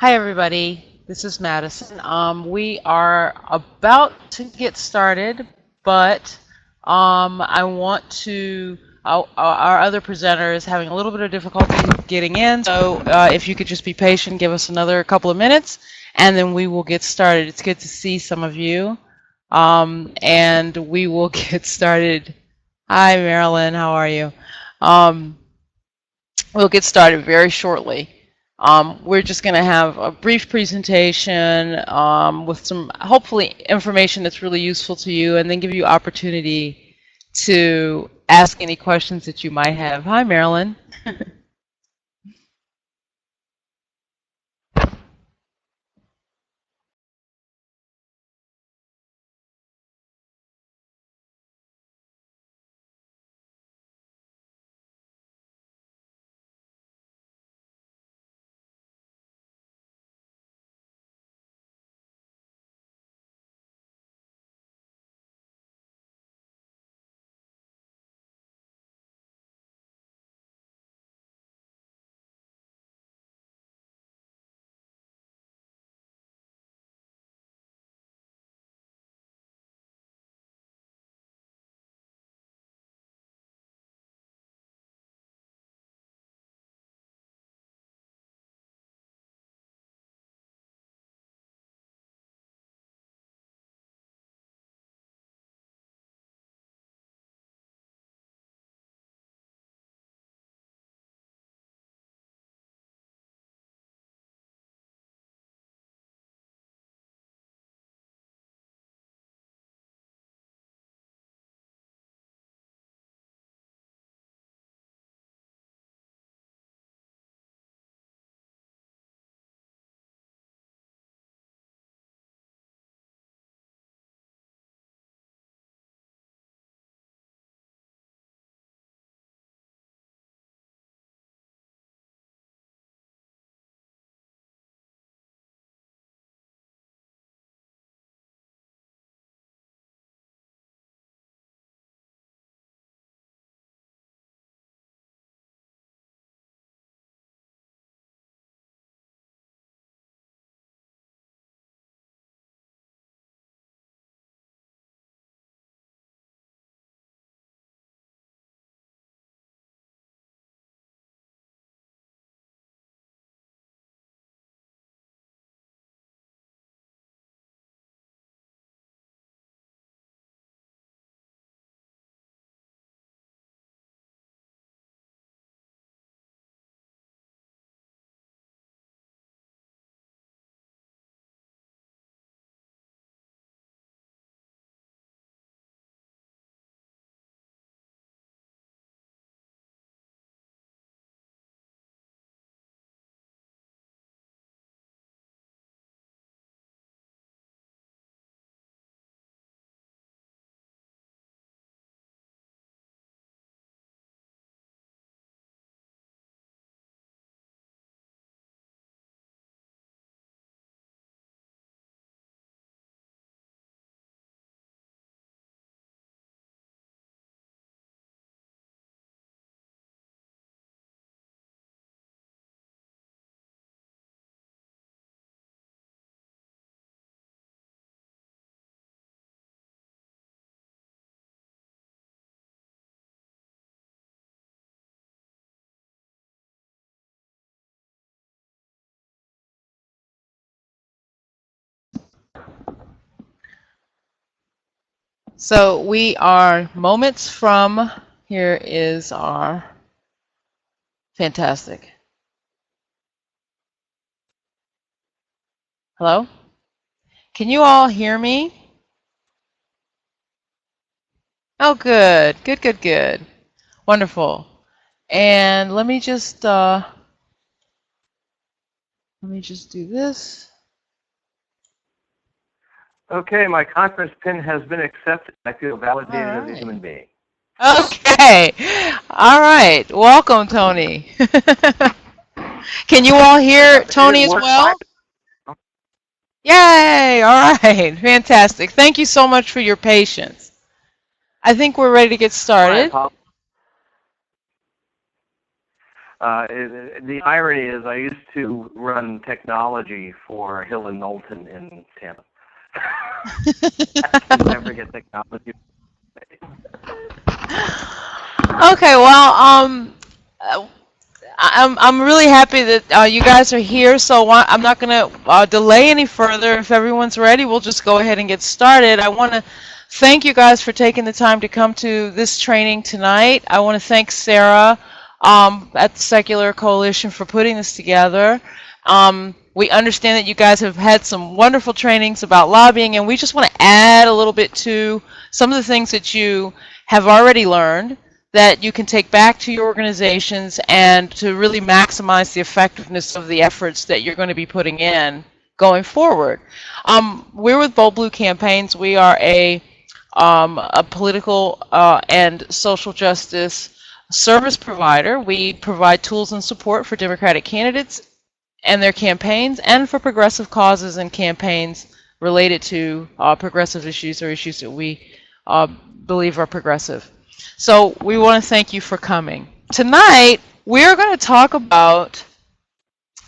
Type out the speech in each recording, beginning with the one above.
Hi, everybody. This is Madison. We are about to get started, but I want to. Our other presenter is having a little bit of difficulty getting in, so if you could just be patient, give us another couple of minutes, and then we will get started. It's good to see some of you, and we will get started. Hi, Marilyn. How are you? We'll get started very shortly. We're just going to have a brief presentation with some, hopefully, information that's really useful to you, and then give you opportunity to ask any questions that you might have. Hi, Marilyn. So we are moments from, here is our, fantastic. Hello? Can you all hear me? Oh, good. Good, good, good. Wonderful. And let me just do this. Okay, my conference pin has been accepted. I feel validated as a human being. Okay. All right. Welcome, Tony. Can you all hear Tony as well? Yay. All right. Fantastic. Thank you so much for your patience. I think we're ready to get started. The irony is I used to run technology for Hill and Knowlton in Tampa. I can never get technology. Okay, well, I'm really happy that you guys are here. So I'm not going to delay any further. If everyone's ready, we'll just go ahead and get started. I want to thank you guys for taking the time to come to this training tonight. I want to thank Sarah at the Secular Coalition for putting this together. We understand that you guys have had some wonderful trainings about lobbying, and we just want to add a little bit to some of the things that you have already learned that you can take back to your organizations and to really maximize the effectiveness of the efforts that you're going to be putting in going forward. We're with Bold Blue Campaigns. We are a political and social justice service provider. We provide tools and support for Democratic candidates and their campaigns, and for progressive causes and campaigns related to progressive issues or issues that we believe are progressive. So we want to thank you for coming. Tonight, we're going to talk about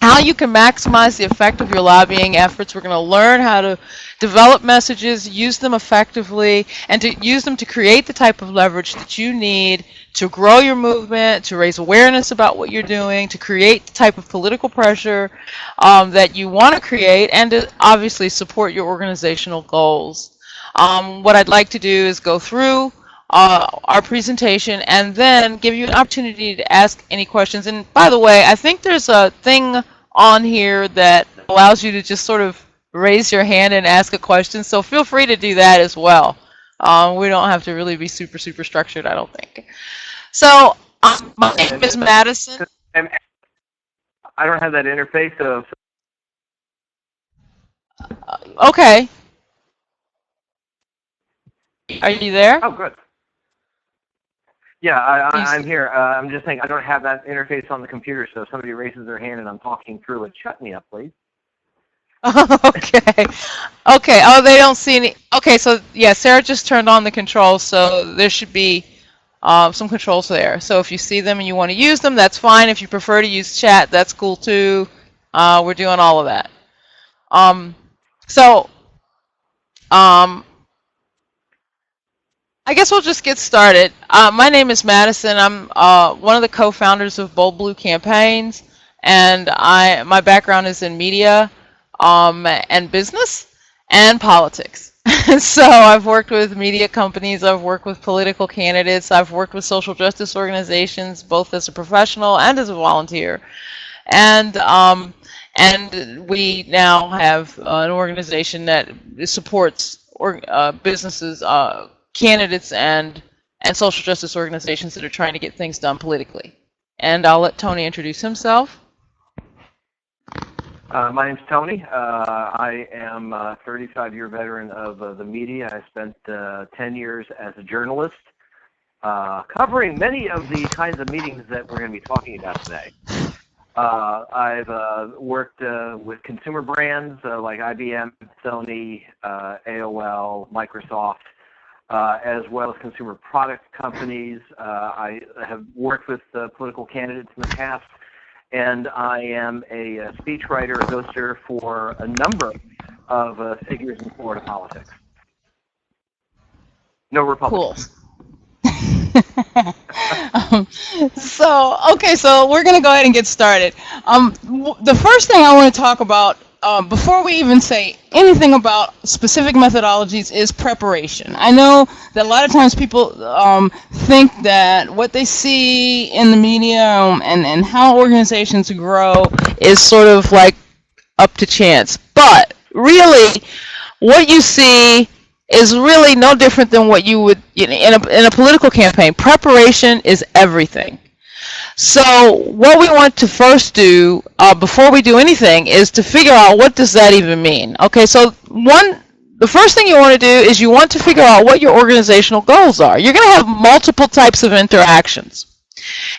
how you can maximize the effect of your lobbying efforts. We're going to learn how to develop messages, use them effectively, and to use them to create the type of leverage that you need to grow your movement, to raise awareness about what you're doing, to create the type of political pressure that you want to create, and to obviously support your organizational goals. What I'd like to do is go through our presentation and then give you an opportunity to ask any questions. And by the way, I think there's a thing on here that allows you to just sort of raise your hand and ask a question, so feel free to do that as well. We don't have to really be super structured, I don't think. So my name is Madison. I don't have that interface of. Okay. Are you there? Oh, good. Yeah, I'm here. I'm just saying I don't have that interface on the computer, so if somebody raises their hand and I'm talking through it, shut me up, please. Okay. Okay. Oh, they don't see any. Okay, so yeah, Sarah just turned on the controls, so there should be some controls there. So if you see them and you want to use them, that's fine. If you prefer to use chat, that's cool too. We're doing all of that. I guess we'll just get started. My name is Madison. I'm one of the co-founders of Bold Blue Campaigns, and my background is in media and business and politics. So I've worked with media companies, I've worked with political candidates, I've worked with social justice organizations, both as a professional and as a volunteer. And we now have an organization that supports businesses, candidates, and social justice organizations that are trying to get things done politically. And I'll let Tony introduce himself. My name's Tony. I am a 35-year veteran of the media. I spent 10 years as a journalist, covering many of the kinds of meetings that we're going to be talking about today. I've worked with consumer brands like IBM, Sony, AOL, Microsoft, as well as consumer product companies. I have worked with political candidates in the past, and I am a speechwriter, a ghoster for a number of figures in Florida politics. No Republicans. Cool. So we're going to go ahead and get started. The first thing I want to talk about before we even say anything about specific methodologies is preparation. I know that a lot of times people think that what they see in the media and how organizations grow is sort of like up to chance. But really, what you see is really no different than what you would in a political campaign. Preparation is everything. So what we want to first do before we do anything is to figure out what does that even mean. Okay, so the first thing you want to do is you want to figure out what your organizational goals are. You're going to have multiple types of interactions.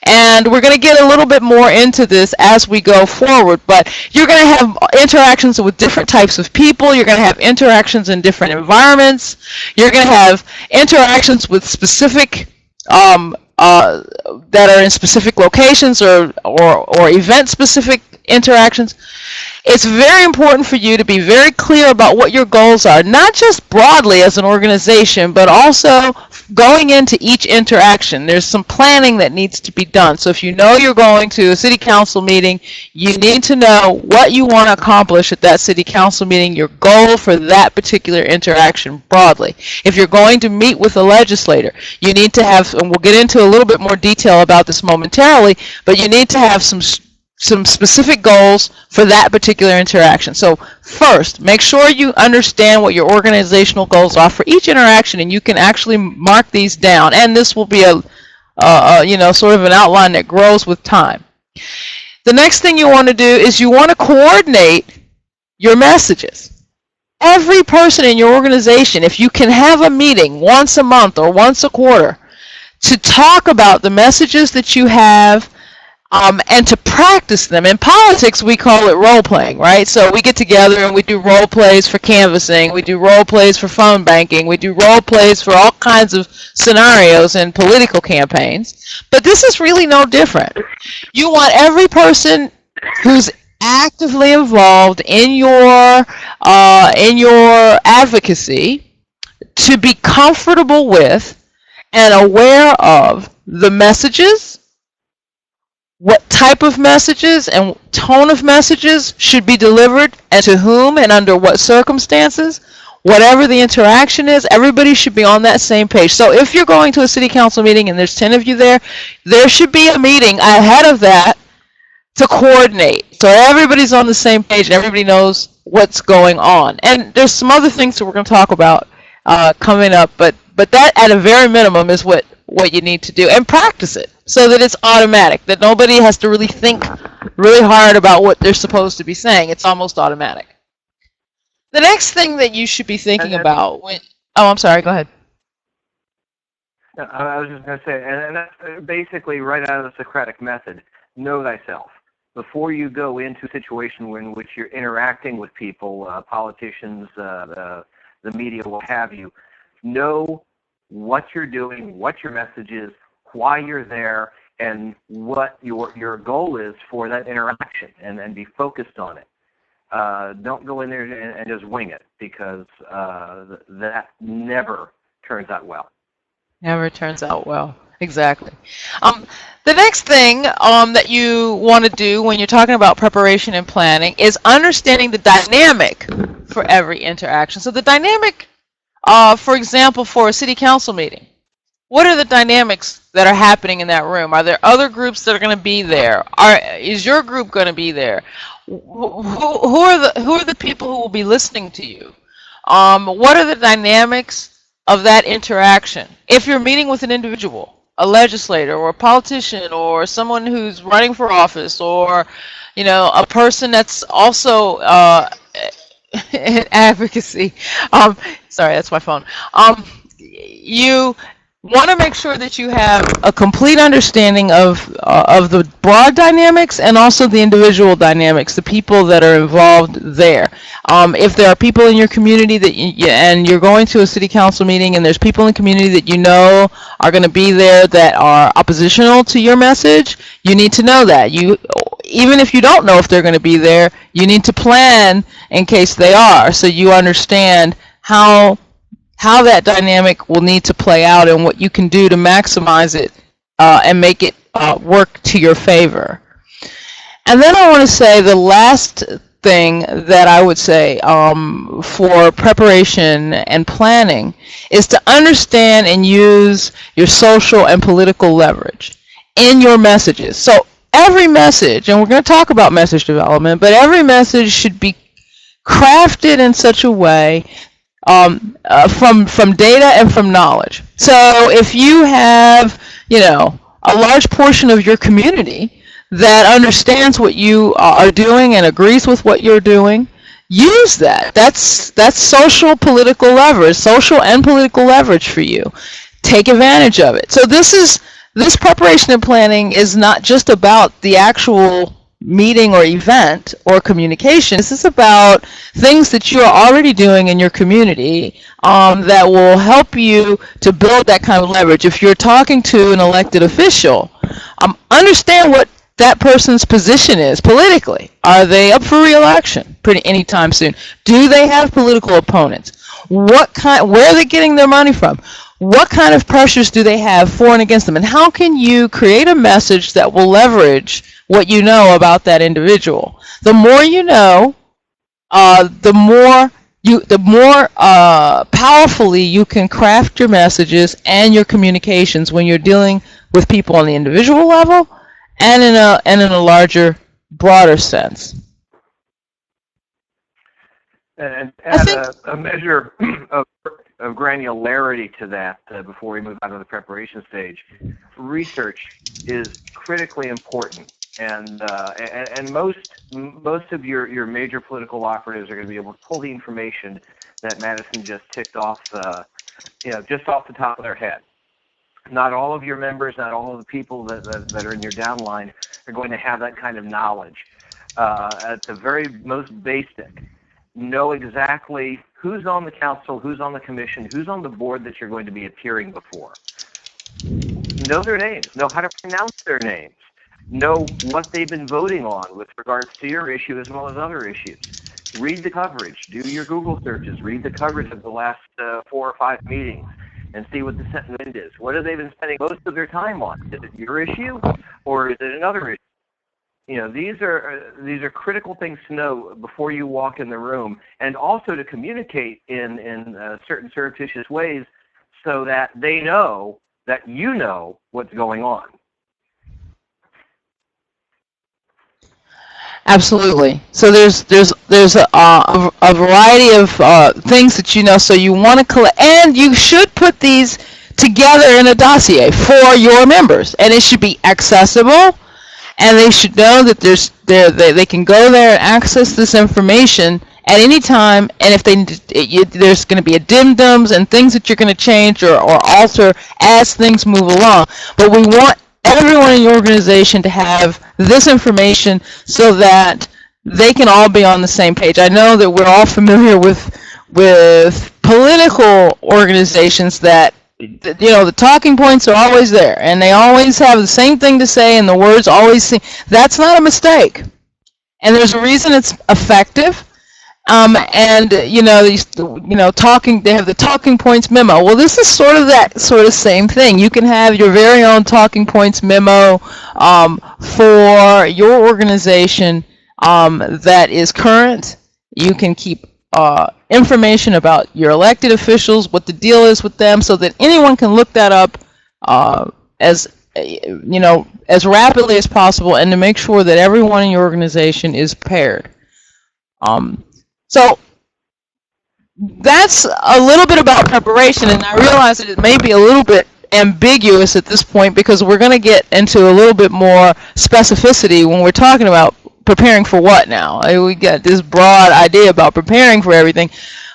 And we're going to get a little bit more into this as we go forward, but you're going to have interactions with different types of people. You're going to have interactions in different environments. You're going to have interactions with specific that are in specific locations or event-specific interactions, it's very important for you to be very clear about what your goals are, not just broadly as an organization, but also going into each interaction. There's some planning that needs to be done. So if you know you're going to a city council meeting, you need to know what you want to accomplish at that city council meeting, your goal for that particular interaction broadly. If you're going to meet with a legislator, you need to have, and we'll get into a little bit more detail about this momentarily, but you need to have some specific goals for that particular interaction. So first, make sure you understand what your organizational goals are for each interaction, and you can actually mark these down. And this will be sort of an outline that grows with time. The next thing you want to do is you want to coordinate your messages. Every person in your organization, if you can have a meeting once a month or once a quarter to talk about the messages that you have, and to practice them. In politics, we call it role-playing, right? So we get together and we do role-plays for canvassing, we do role-plays for phone banking, we do role-plays for all kinds of scenarios in political campaigns. But this is really no different. You want every person who's actively involved in your advocacy to be comfortable with and aware of the messages, what type of messages and tone of messages should be delivered, and to whom and under what circumstances. Whatever the interaction is, everybody should be on that same page. So if you're going to a city council meeting and there's 10 of you there, there should be a meeting ahead of that to coordinate. So everybody's on the same page and everybody knows what's going on. And there's some other things that we're going to talk about coming up, but that at a very minimum is what you need to do, and practice it so that it's automatic, that nobody has to really think really hard about what they're supposed to be saying. It's almost automatic. The next thing that you should be thinking about I'm sorry, go ahead. I was just going to say, and that's basically right out of the Socratic method, know thyself. Before you go into a situation in which you're interacting with people, politicians, the media, what have you, know what you're doing, what your message is, why you're there, and what your goal is for that interaction, and then be focused on it. Don't go in there and just wing it, because that never turns out well. Never turns out well. Exactly. The next thing that you want to do when you're talking about preparation and planning is understanding the dynamic for every interaction. So the dynamic, for example, for a city council meeting, what are the dynamics that are happening in that room? Are there other groups that are going to be there? Is your group going to be there? Who are the people who will be listening to you? What are the dynamics of that interaction? If you're meeting with an individual, a legislator or a politician or someone who's running for office, or a person that's also in advocacy. Sorry, that's my phone. You want to make sure that you have a complete understanding of the broad dynamics and also the individual dynamics, the people that are involved there. If there are people in your community that and you're going to a city council meeting and there's people in the community that you know are going to be there that are oppositional to your message, you need to know that. Even if you don't know if they're going to be there, you need to plan in case they are, so you understand how that dynamic will need to play out and what you can do to maximize it and make it work to your favor. And then I want to say the last thing that I would say for preparation and planning is to understand and use your social and political leverage in your messages. So every message, and we're going to talk about message development, but every message should be crafted in such a way from data and from knowledge. So if you have, a large portion of your community that understands what you are doing and agrees with what you're doing, use that. That's social political leverage, social and political leverage for you. Take advantage of it. So this preparation and planning is not just about the actual meeting or event or communication. This is about things that you are already doing in your community that will help you to build that kind of leverage. If you're talking to an elected official, understand what that person's position is politically. Are they up for re-election pretty anytime soon? Do they have political opponents? Where are they getting their money from? What kind of pressures do they have for and against them? And how can you create a message that will leverage what you know about that individual? The more you know, the more powerfully you can craft your messages and your communications when you're dealing with people on the individual level and in a larger, broader sense. And add a measure of granularity to that before we move on to the preparation stage. Research is critically important, and most of your major political operatives are going to be able to pull the information that Madison just ticked off, just off the top of their head. Not all of your members, not all of the people that are in your downline are going to have that kind of knowledge. At the very most basic, know exactly who's on the council, who's on the commission, who's on the board that you're going to be appearing before. Know their names, know how to pronounce their names, know what they've been voting on with regards to your issue as well as other issues. Read the coverage, do your Google searches, read the coverage of the last 4 or 5 meetings and see what the sentiment is. What have they been spending most of their time on? Is it your issue or is it another issue? These are critical things to know before you walk in the room, and also to communicate in certain surreptitious ways so that they know that you know what's going on. Absolutely. So there's a variety of things that you know. So you want to collect, and you should put these together in a dossier for your members, and it should be accessible. And they should know that they can go there and access this information at any time. And if there's going to be addendums and things that you're going to change or alter as things move along. But we want everyone in your organization to have this information so that they can all be on the same page. I know that we're all familiar with political organizations that the talking points are always there, and they always have the same thing to say, and the words always seem. That's not a mistake, and there's a reason it's effective. And talking. They have the talking points memo. Well, this is sort of that sort of same thing. You can have your very own talking points memo for your organization that is current. You can keep information about your elected officials, what the deal is with them, so that anyone can look that up as rapidly as possible, and to make sure that everyone in your organization is prepared. So that's a little bit about preparation, and I realize that it may be a little bit ambiguous at this point because we're going to get into a little bit more specificity when we're talking about preparing for what now? We got this broad idea about preparing for everything,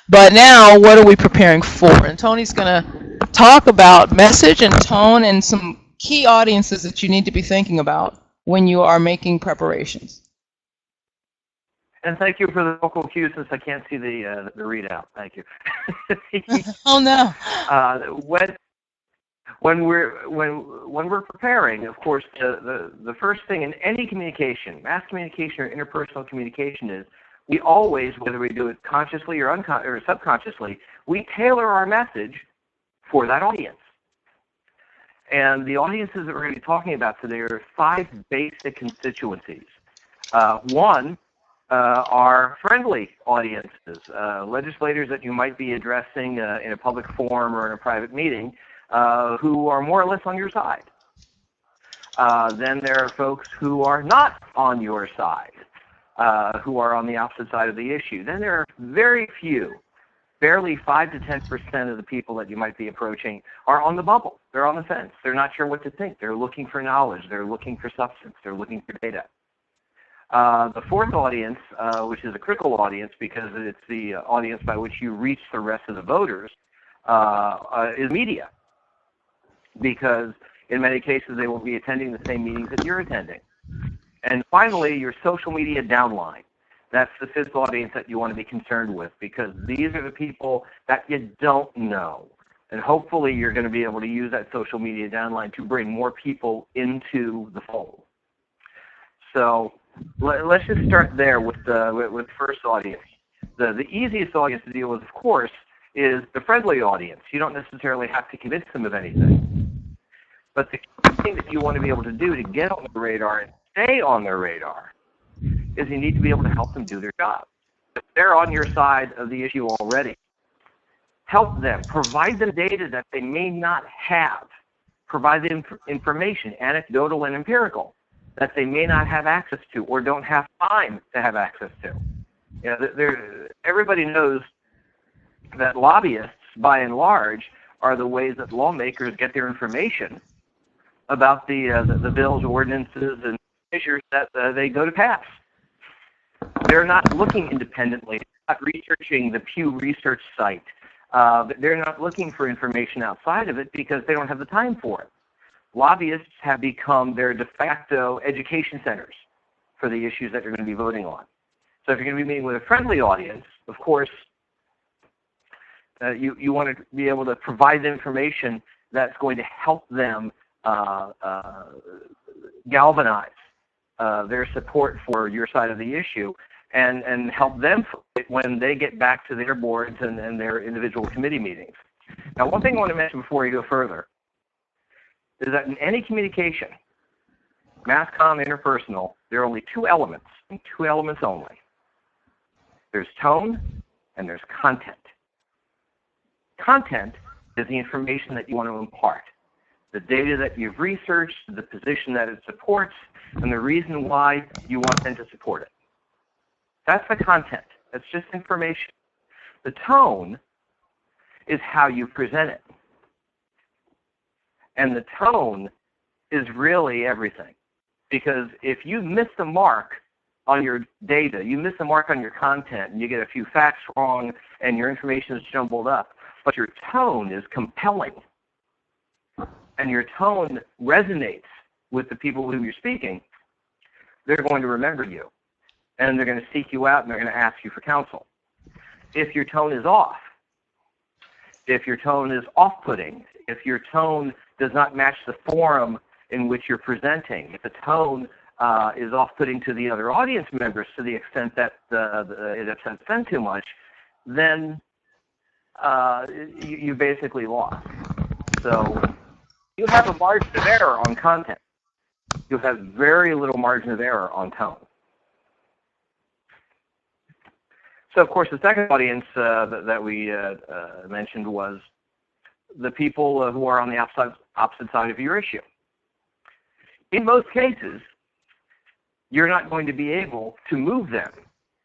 but now what are we preparing for? And Tony's going to talk about message and tone and some key audiences that you need to be thinking about when you are making preparations. And thank you for the vocal cue since I can't see the readout. Thank you. Oh no. When we're preparing, of course, the first thing in any communication, mass communication or interpersonal communication, is we always, whether we do it consciously or subconsciously, we tailor our message for that audience. And the audiences that we're going to be talking about today are 5 basic constituencies. One are friendly audiences, legislators that you might be addressing in a public forum or in a private meeting, who are more or less on your side. Then there are folks who are not on your side, who are on the opposite side of the issue. Then there are very few, barely 5 to 10% of the people that you might be approaching are on the bubble. They're on the fence. They're not sure what to think. They're looking for knowledge. They're looking for substance. They're looking for data. The fourth audience, which is a critical audience because it's the audience by which you reach the rest of the voters, is media. Because in many cases they will be attending the same meetings that you're attending. And finally, your social media downline. That's the fifth audience that you want to be concerned with, because these are the people that you don't know. And hopefully you're going to be able to use that social media downline to bring more people into the fold. So let's just start there with the first audience. The easiest audience to deal with, of course, is the friendly audience. You don't necessarily have to convince them of anything. But the key thing that you want to be able to do to get on the radar and stay on their radar is you need to be able to help them do their job. If they're on your side of the issue already, help them. Provide them data that they may not have. Provide them information, anecdotal and empirical, that they may not have access to or don't have time to have access to. You know, everybody knows that lobbyists, by and large, are the ways that lawmakers get their information about the bills, ordinances, and measures that they go to pass. They're not looking independently. They're not researching the Pew Research site. They're not looking for information outside of it because they don't have the time for it. Lobbyists have become their de facto education centers for the issues that you're going to be voting on. So if you're going to be meeting with a friendly audience, of course, you want to be able to provide the information that's going to help them galvanize their support for your side of the issue and help them when they get back to their boards and their individual committee meetings. Now, one thing I want to mention before you go further is that in any communication, mass comm, interpersonal, there are only two elements, and two elements only. There's tone and there's content. Content is the information that you want to impart, the data that you've researched, the position that it supports, and the reason why you want them to support it. That's the content. That's just information. The tone is how you present it. And the tone is really everything. Because if you miss the mark on your data, you miss the mark on your content, and you get a few facts wrong, and your information is jumbled up, but your tone is compelling, and your tone resonates with the people who you're speaking, they're going to remember you, and they're going to seek you out, and they're going to ask you for counsel. If your tone is off, if your tone is off-putting, if your tone does not match the forum in which you're presenting, if the tone is off-putting to the other audience members to the extent that it upsets them too much, then you basically lost. So you have a margin of error on content. You have very little margin of error on tone. So, of course, the second audience that we mentioned was the people who are on the opposite side of your issue. In most cases, you're not going to be able to move them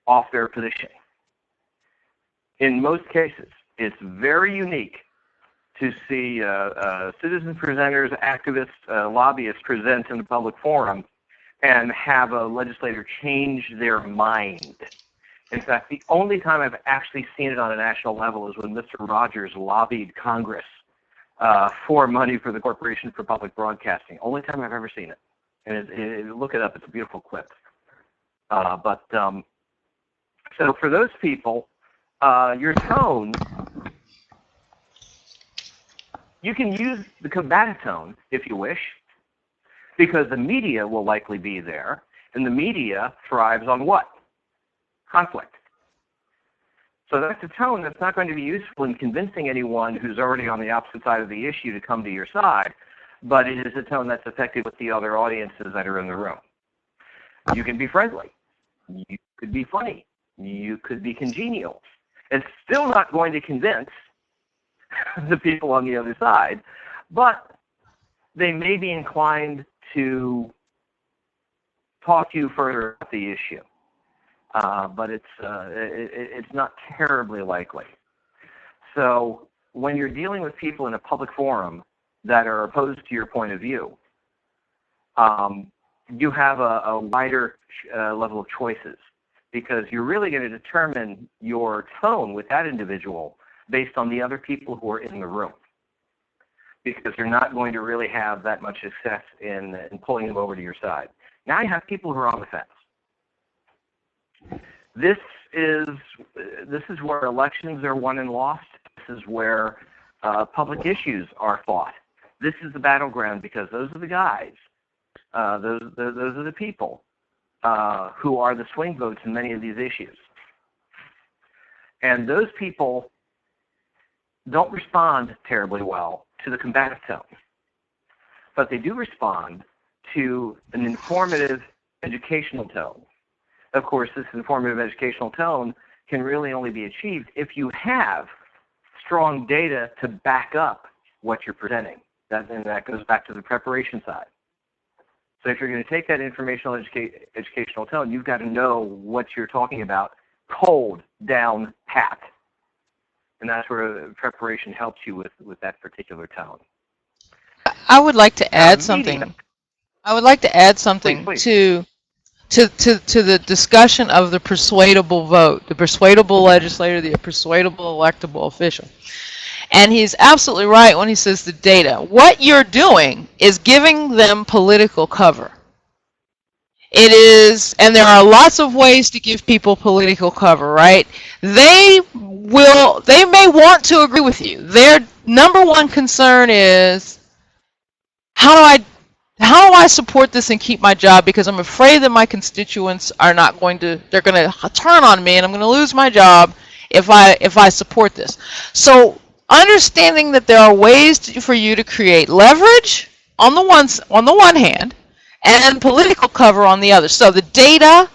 off their position. In most cases, it's very unique to see citizen presenters, activists, lobbyists present in the public forum and have a legislator change their mind. In fact, the only time I've actually seen it on a national level is when Mr. Rogers lobbied Congress for money for the Corporation for Public Broadcasting. Only time I've ever seen it. And look it up. It's a beautiful clip. So for those people, your tone, you can use the combative tone if you wish, because the media will likely be there, and the media thrives on what? Conflict. So that's a tone that's not going to be useful in convincing anyone who's already on the opposite side of the issue to come to your side, but it is a tone that's effective with the other audiences that are in the room. You can be friendly. You could be funny. You could be congenial. It's still not going to convince the people on the other side, but they may be inclined to talk to you further about the issue. But it's not terribly likely. So when you're dealing with people in a public forum that are opposed to your point of view, you have a wider level of choices, because you're really going to determine your tone with that individual based on the other people who are in the room, because you're not going to really have that much success in pulling them over to your side. Now you have people who are on the fence. This is where elections are won and lost. This is where public issues are fought. This is the battleground because those are the guys, those are the people who are the swing votes in many of these issues. And those people don't respond terribly well to the combative tone, but they do respond to an informative educational tone. Of course, this informative educational tone can really only be achieved if you have strong data to back up what you're presenting. And that goes back to the preparation side. So if you're going to take that informational educational tone, you've got to know what you're talking about cold, down, pat. And that's where preparation helps you with that particular tone. I would like to add something. I would like to add something please. to the discussion of the persuadable vote, the persuadable legislator, the persuadable electable official. And he's absolutely right when he says the data. What you're doing is giving them political cover. It is, and there are lots of ways to give people political cover, right? They may want to agree with you. Their number one concern is, how do I support this and keep my job, because I'm afraid that my constituents are not going to, they're going to turn on me and I'm going to lose my job if I support this. So understanding that there are ways for you to create leverage on the one hand and political cover on the other. So the data,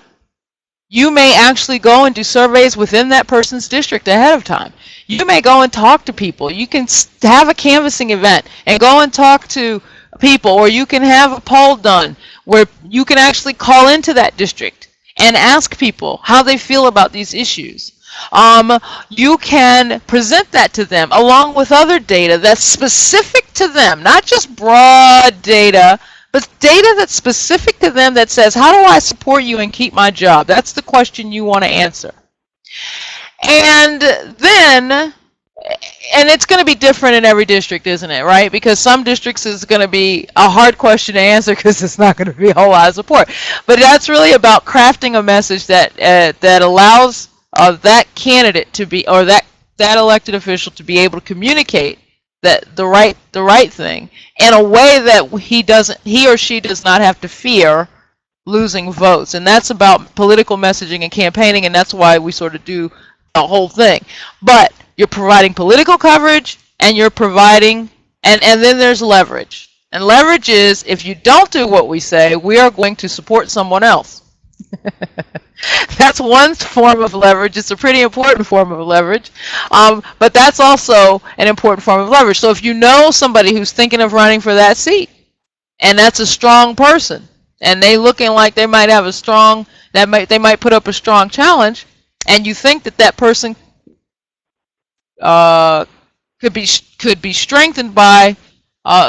you may actually go and do surveys within that person's district ahead of time. You may go and talk to people. You can have a canvassing event and go and talk to people, or you can have a poll done where you can actually call into that district and ask people how they feel about these issues. You can present that to them along with other data that's specific to them, not just broad data, but data that's specific to them that says, how do I support you and keep my job? That's the question you want to answer. And then, and it's going to be different in every district, isn't it, right? Because some districts is going to be a hard question to answer because it's not going to be a whole lot of support. But that's really about crafting a message that that allows that candidate to be, or that elected official to be able to communicate that the right thing in a way that he or she does not have to fear losing votes. And that's about political messaging and campaigning, and that's why we sort of do the whole thing. But you're providing political coverage, and you're providing, and then there's leverage. And leverage is, if you don't do what we say, we are going to support someone else. That's one form of leverage. It's a pretty important form of leverage, but that's also an important form of leverage. So if you know somebody who's thinking of running for that seat, and that's a strong person, and they looking like they might have a strong, they might put up a strong challenge, and you think that person could be strengthened by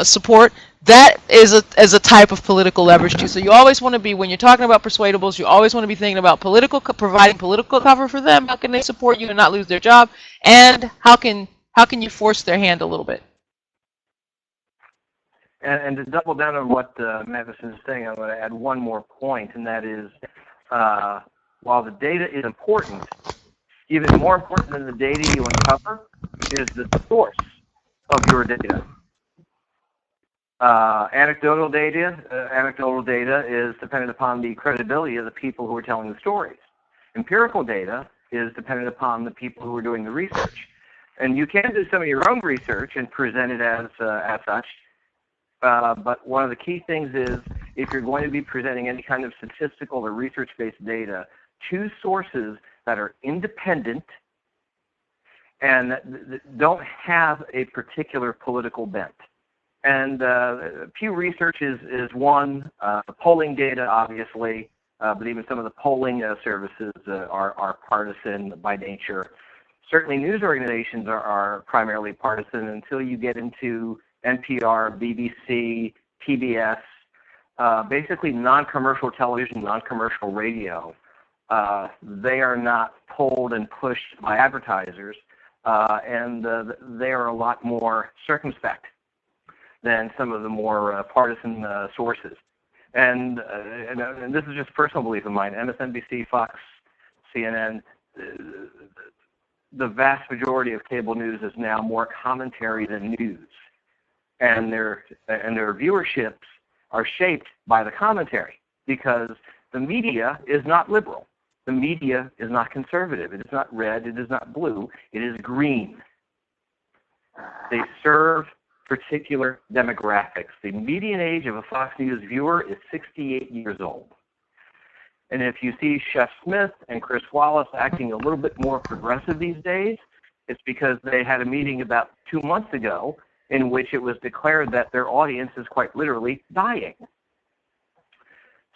support, that is a type of political leverage too. So you always want to be, when you're talking about persuadables, you always want to be thinking about providing political cover for them. How can they support you and not lose their job? And how can you force their hand a little bit? And to double down on what Madison is saying, I'm going to add one more point, and that is, while the data is important, even more important than the data you uncover is the source of your data. Anecdotal data is dependent upon the credibility of the people who are telling the stories. Empirical data is dependent upon the people who are doing the research. And you can do some of your own research and present it as such. But one of the key things is, if you're going to be presenting any kind of statistical or research-based data, choose sources that are independent and don't have a particular political bent. And Pew Research is one. Polling data, obviously, but even some of the polling services are partisan by nature. Certainly news organizations are primarily partisan until you get into NPR, BBC, PBS, basically non-commercial television, non-commercial radio. They are not pulled and pushed by advertisers, and they are a lot more circumspect than some of the more partisan sources. And this is just personal belief of mine. MSNBC, Fox, CNN, the vast majority of cable news is now more commentary than news, and their viewerships are shaped by the commentary because the media is not liberal. The media is not conservative. It is not red. It is not blue. It is green. They serve particular demographics. The median age of a Fox News viewer is 68 years old. And if you see Chef Smith and Chris Wallace acting a little bit more progressive these days, it's because they had a meeting about 2 months ago in which it was declared that their audience is quite literally dying.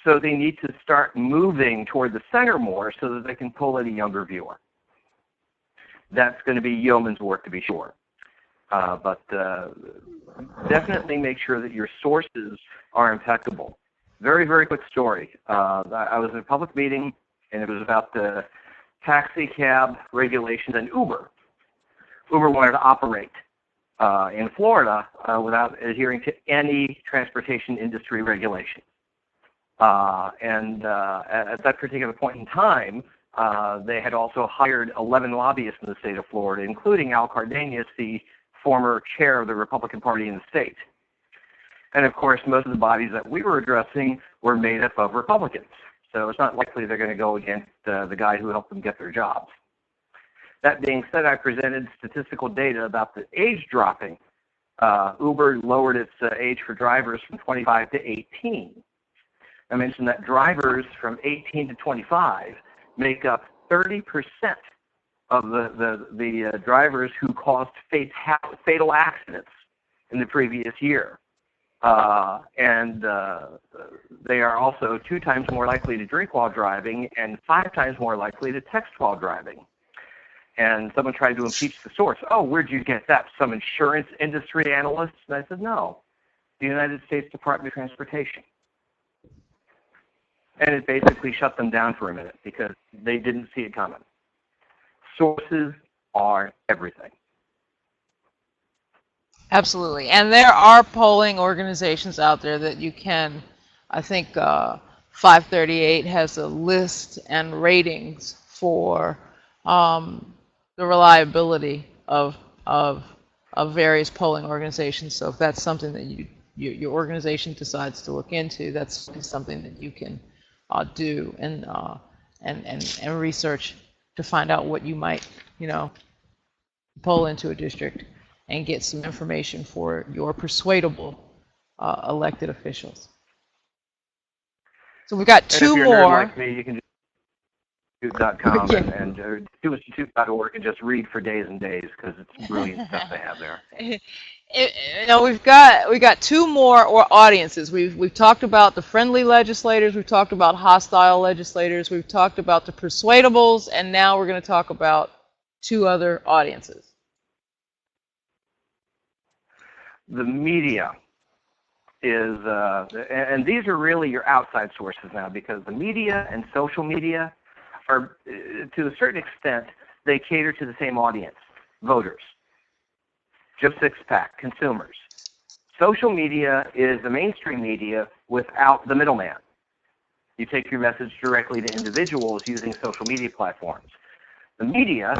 So they need to start moving toward the center more so that they can pull in a younger viewer. That's going to be yeoman's work, to be sure. But definitely make sure that your sources are impeccable. Very, very quick story. I was in a public meeting, and it was about the taxi cab regulations and Uber. Uber wanted to operate in Florida without adhering to any transportation industry regulations. And at that particular point in time, they had also hired 11 lobbyists in the state of Florida, including Al Cardenas, the former chair of the Republican Party in the state. And of course, most of the bodies that we were addressing were made up of Republicans. So it's not likely they're going to go against the guy who helped them get their jobs. That being said, I presented statistical data about the age dropping. Uber lowered its age for drivers from 25 to 18. I mentioned that drivers from 18 to 25 make up 30% of the drivers who caused fatal accidents in the previous year. And they are also 2 times more likely to drink while driving and 5 times more likely to text while driving. And someone tried to impeach the source. Oh, where'd you get that? Some insurance industry analyst? And I said, no, the United States Department of Transportation. And it basically shut them down for a minute because they didn't see it coming. Sources are everything. Absolutely. And there are polling organizations out there that you can, I think 538 has a list and ratings for the reliability of various polling organizations. So if that's something that your organization decides to look into, that's something that you can do and research to find out what you might, poll into a district and get some information for your persuadable elected officials. So we've got 2 if you're more. A nerd like me, you can just institute.com and doinstitute.org and just read for days and days because it's brilliant stuff they have there. We've got 2 more audiences. We've talked about the friendly legislators, we've talked about hostile legislators, we've talked about the persuadables, and now we're going to talk about 2 other audiences. The media is, and these are really your outside sources now because the media and social media are, to a certain extent, they cater to the same audience, voters. Just six-pack, consumers. Social media is the mainstream media without the middleman. You take your message directly to individuals using social media platforms. The media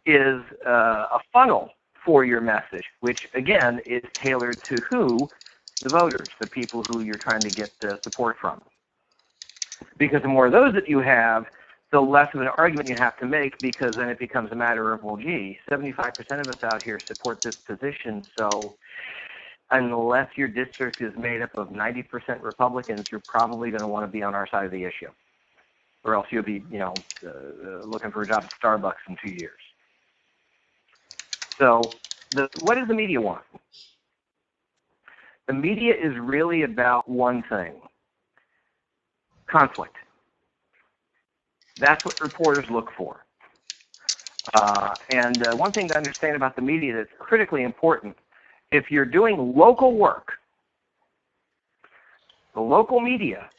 is a funnel for your message, which, again, is tailored to who? The voters, the people who you're trying to get support from. Because the more of those that you have, the less of an argument you have to make because then it becomes a matter of, well, gee, 75% of us out here support this position, so unless your district is made up of 90% Republicans, you're probably going to want to be on our side of the issue. Or else you'll be, looking for a job at Starbucks in 2 years. So what does the media want? The media is really about one thing, conflict. That's what reporters look for. And one thing to understand about the media that's critically important, if you're doing local work, the local media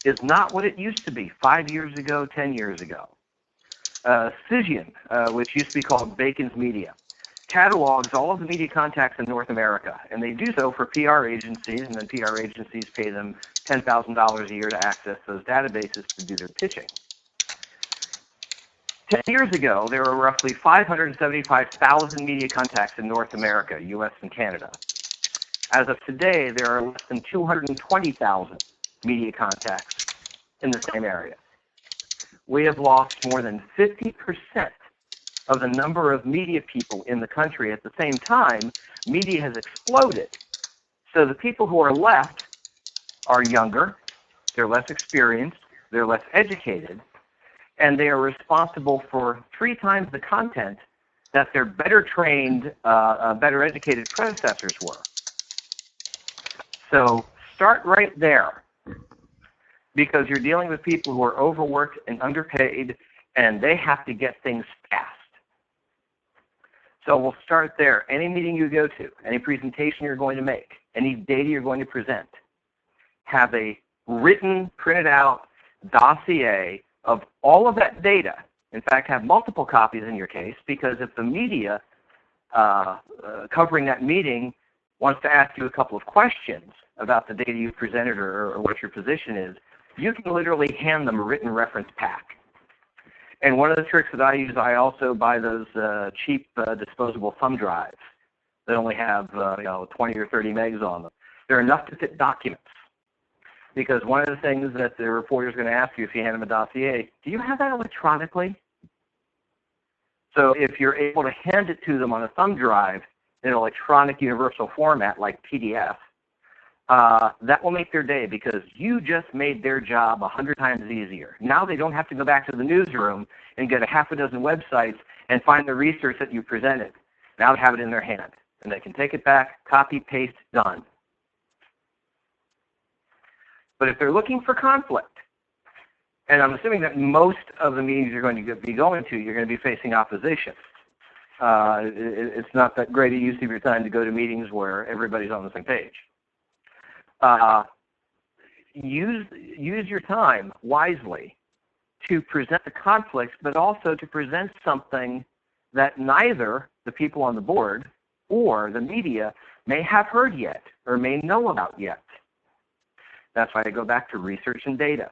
is not what it used to be 5 years ago, 10 years ago. Cision, which used to be called Bacon's Media, catalogs all of the media contacts in North America, and they do so for PR agencies, and then PR agencies pay them $10,000 a year to access those databases to do their pitching. 10 years ago, there were roughly 575,000 media contacts in North America, US and Canada. As of today, there are less than 220,000 media contacts in the same area. We have lost more than 50% of the number of media people in the country. At the same time, media has exploded. So the people who are left are younger, they're less experienced, they're less educated, and they are responsible for 3 times the content that their better trained, better educated predecessors were. So start right there, because you're dealing with people who are overworked and underpaid, and they have to get things fast. So we'll start there. Any meeting you go to, any presentation you're going to make, any data you're going to present, have a written, printed out dossier of all of that data. In fact, have multiple copies in your case, because if the media covering that meeting wants to ask you a couple of questions about the data you've presented or what your position is, you can literally hand them a written reference pack. And one of the tricks that I use, I also buy those cheap disposable thumb drives that only have 20 or 30 megs on them. They're enough to fit documents. Because one of the things that the reporter is going to ask you if you hand them a dossier, do you have that electronically? So if you're able to hand it to them on a thumb drive in an electronic universal format like PDF, that will make their day, because you just made their job 100 times easier. Now they don't have to go back to the newsroom and get a half a dozen websites and find the research that you presented. Now they have it in their hand, and they can take it back, copy, paste, done. But if they're looking for conflict, and I'm assuming that most of the meetings you're going to be going to, you're going to be facing opposition. It's not that great a use of your time to go to meetings where everybody's on the same page. Use your time wisely to present the conflicts, but also to present something that neither the people on the board or the media may have heard yet or may know about yet. That's why I go back to research and data.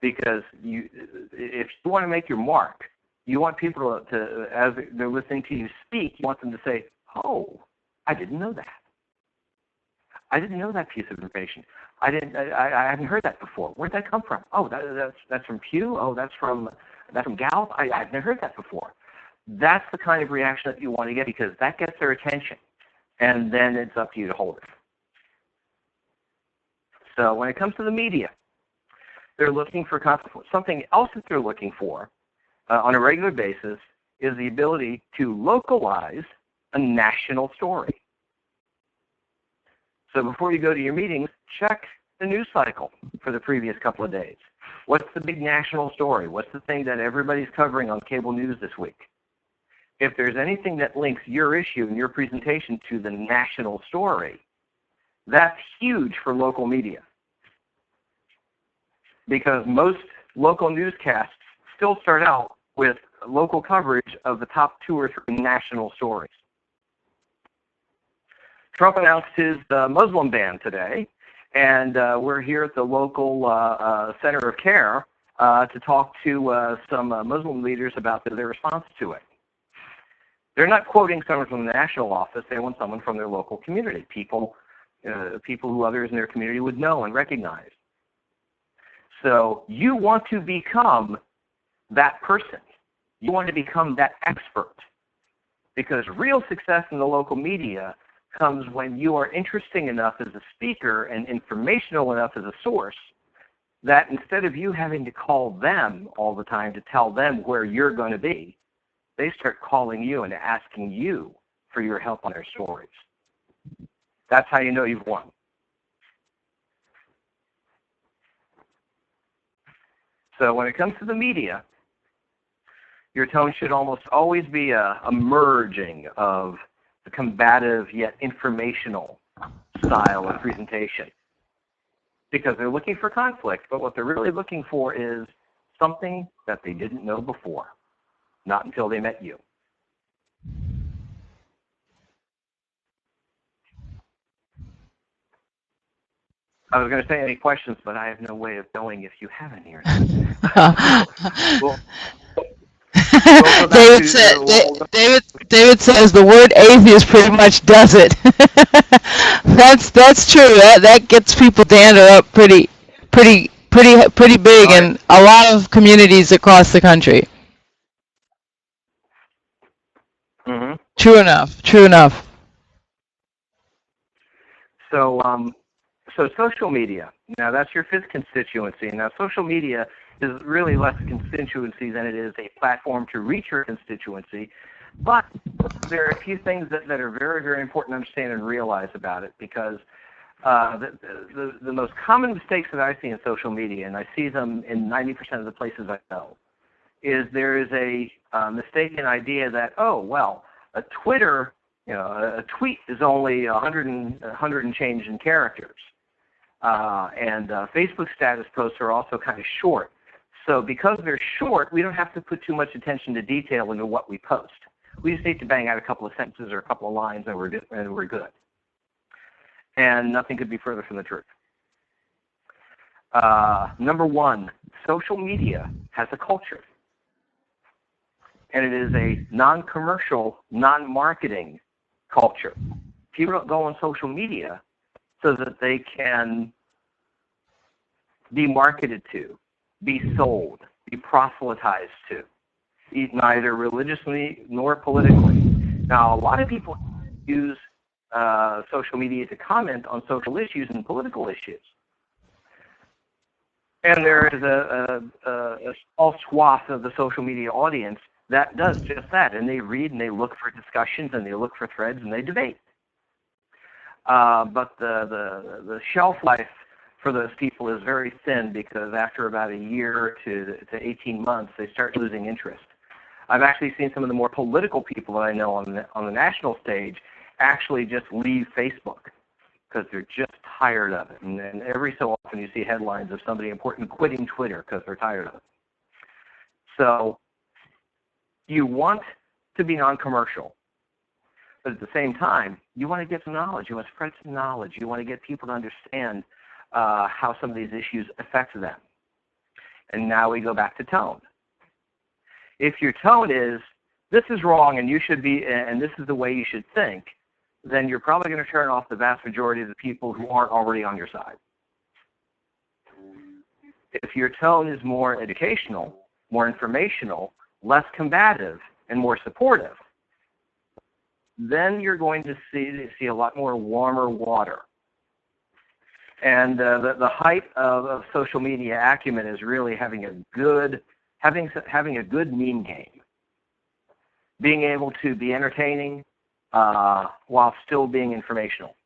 Because if you want to make your mark, you want people to, as they're listening to you speak, you want them to say, oh, I didn't know that. I didn't know that piece of information. I hadn't heard that before. Where'd that come from? Oh, that's from Pew. Oh, that's from Gallup. I've never heard that before. That's the kind of reaction that you want to get, because that gets their attention, and then it's up to you to hold it. So when it comes to the media, they're looking for something else that they're looking for on a regular basis is the ability to localize a national story. So before you go to your meetings, check the news cycle for the previous couple of days. What's the big national story? What's the thing that everybody's covering on cable news this week? If there's anything that links your issue and your presentation to the national story, that's huge for local media. Because most local newscasts still start out with local coverage of the top 2 or 3 national stories. Trump announced his Muslim ban today, and we're here at the local Center of Care to talk to some Muslim leaders about their response to it. They're not quoting someone from the national office. They want someone from their local community, people who others in their community would know and recognize. So you want to become that person. You want to become that expert, because real success in the local media comes when you are interesting enough as a speaker and informational enough as a source that instead of you having to call them all the time to tell them where you're going to be, they start calling you and asking you for your help on their stories. That's how you know you've won. So when it comes to the media, your tone should almost always be a merging of the combative yet informational style of presentation. Because they're looking for conflict, but what they're really looking for is something that they didn't know before, not until they met you. I was going to say any questions, but I have no way of knowing if you have any or not. We'll go back David to said, the, David says the word atheist pretty much does it. That's true. That gets people dander up pretty big all right. in a lot of communities across the country. Mm-hmm. True enough. True enough. So, so social media. Now that's your fifth constituency. Now social media is really less a constituency than it is a platform to reach your constituency. But there are a few things that are very, very important to understand and realize about it, because the most common mistakes that I see in social media, and I see them in 90% of the places I go, is there is a mistaken idea that, oh, well, a tweet is only 100 and change in characters. And Facebook status posts are also kind of short. So because they're short, we don't have to put too much attention to detail into what we post. We just need to bang out a couple of sentences or a couple of lines, and we're good. And nothing could be further from the truth. Number one, social media has a culture. And it is a non-commercial, non-marketing culture. People don't go on social media so that they can be marketed to, be sold, be proselytized to, neither religiously nor politically. Now, a lot of people use social media to comment on social issues and political issues. And there is a small swath of the social media audience that does just that, and they read and they look for discussions and they look for threads and they debate. But the shelf life for those people is very thin, because after about a year to 18 months, they start losing interest. I've actually seen some of the more political people that I know on the national stage actually just leave Facebook because they're just tired of it. And then every so often you see headlines of somebody important quitting Twitter because they're tired of it. So you want to be non-commercial, but at the same time, you want to get some knowledge. You want to spread some knowledge. You want to get people to understand how some of these issues affect them. And now we go back to tone. If your tone is, this is wrong and you should be, and this is the way you should think, then you're probably going to turn off the vast majority of the people who aren't already on your side. If your tone is more educational, more informational, less combative, and more supportive, then you're going to see a lot more warmer water. And the height of social media acumen is really having a good meme game, being able to be entertaining while still being informational.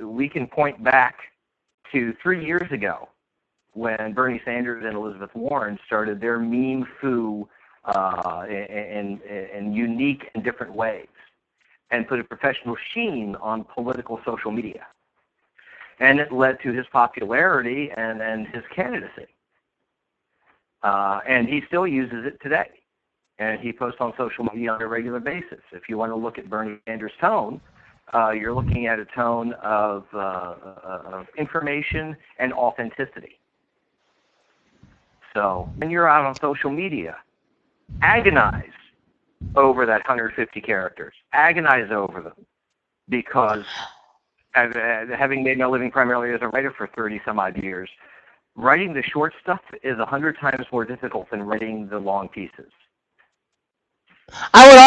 We can point back to 3 years ago when Bernie Sanders and Elizabeth Warren started their meme foo in unique and different ways, and put a professional sheen on political social media. And it led to his popularity and his candidacy. And he still uses it today. And he posts on social media on a regular basis. If you want to look at Bernie Sanders' tone, you're looking at a tone of information and authenticity. So when you're out on social media, agonize over that 150 characters. Agonize over them, because having made my living primarily as a writer for 30-some-odd years, writing the short stuff is 100 times more difficult than writing the long pieces. I would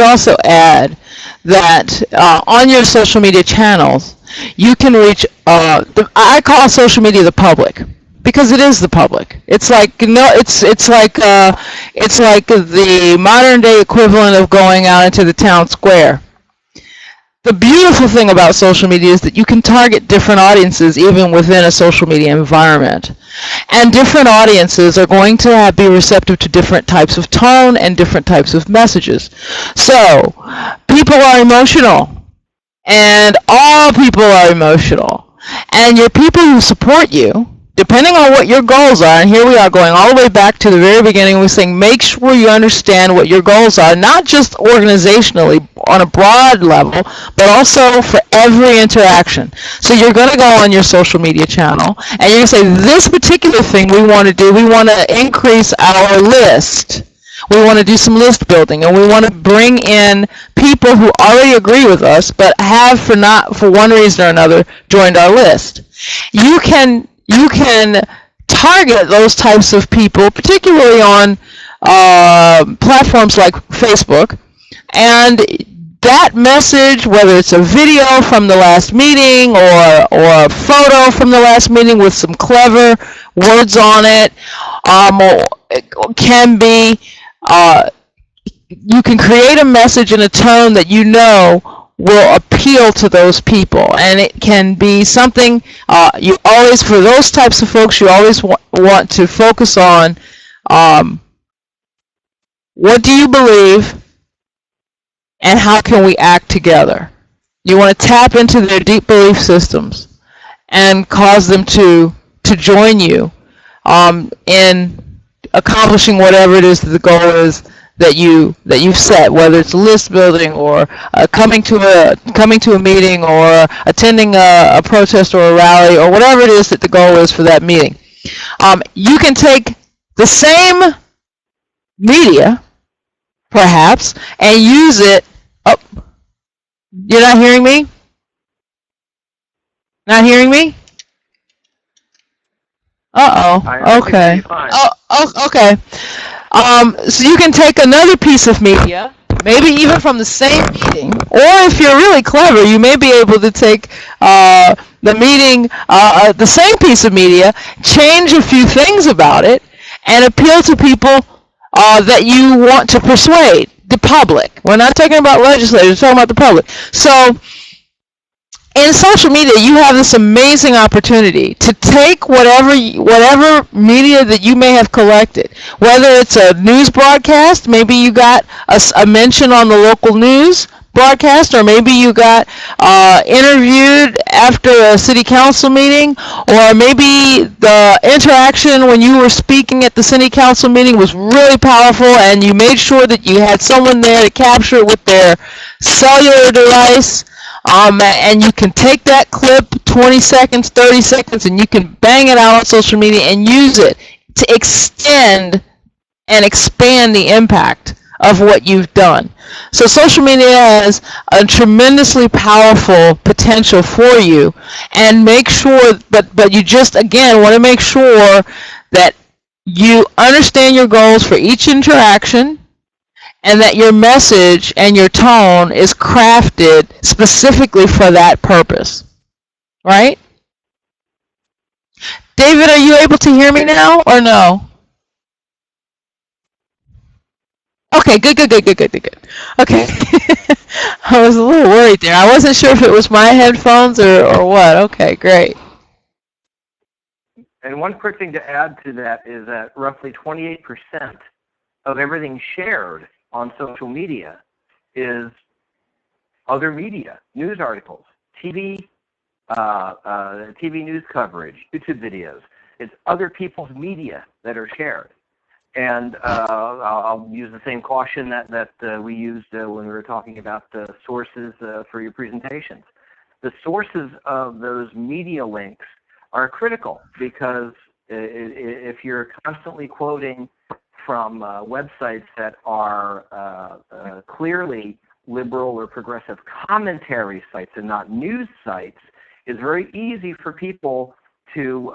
also add that on your social media channels, you can reach. I call social media the public, because it is the public. It's like it's like the modern day equivalent of going out into the town square. The beautiful thing about social media is that you can target different audiences even within a social media environment. And different audiences are going to be receptive to different types of tone and different types of messages. So, people are emotional, and all people are emotional. And your people who support you, depending on what your goals are, and here we are going all the way back to the very beginning, we're saying make sure you understand what your goals are, not just organizationally on a broad level, but also for every interaction. So you're going to go on your social media channel, and you're going to say, this particular thing we want to do, we want to increase our list. We want to do some list building, and we want to bring in people who already agree with us, but have for one reason or another joined our list. You can target those types of people, particularly on platforms like Facebook, and that message, whether it's a video from the last meeting or a photo from the last meeting with some clever words on it, or it can be you can create a message in a tone that you know will appeal to those people, and it can be something you always, for those types of folks, you always want to focus on what do you believe and how can we act together. You want to tap into their deep belief systems and cause them to join you in accomplishing whatever it is that the goal is that you've set, whether it's list building or coming to a meeting or attending a protest or a rally or whatever it is that the goal is for that meeting. You can take the same media, perhaps, and use it. Oh, you're not hearing me? Not hearing me? Uh-oh. Okay. Oh, okay. So you can take another piece of media, maybe even from the same meeting, or if you're really clever, you may be able to take the meeting, the same piece of media, change a few things about it, and appeal to people that you want to persuade, the public. We're not talking about legislators, we're talking about the public. So in social media, you have this amazing opportunity to take whatever media that you may have collected, whether it's a news broadcast, maybe you got a mention on the local news broadcast, or maybe you got interviewed after a city council meeting, or maybe the interaction when you were speaking at the city council meeting was really powerful and you made sure that you had someone there to capture it with their cellular device. And you can take that clip, 20 seconds, 30 seconds, and you can bang it out on social media and use it to extend and expand the impact of what you've done. So social media has a tremendously powerful potential for you, and make sure, but you just, again, want to make sure that you understand your goals for each interaction, and that your message and your tone is crafted specifically for that purpose, right? David, are you able to hear me now or no? Okay, good. Okay. I was a little worried there. I wasn't sure if it was my headphones or what. Okay, great. And one quick thing to add to that is that roughly 28% of everything shared on social media is other media, news articles, TV news coverage, YouTube videos. It's other people's media that are shared. And I'll use the same caution that we used when we were talking about the sources for your presentations. The sources of those media links are critical, because if you're constantly quoting from websites that are clearly liberal or progressive commentary sites and not news sites, it's very easy for people to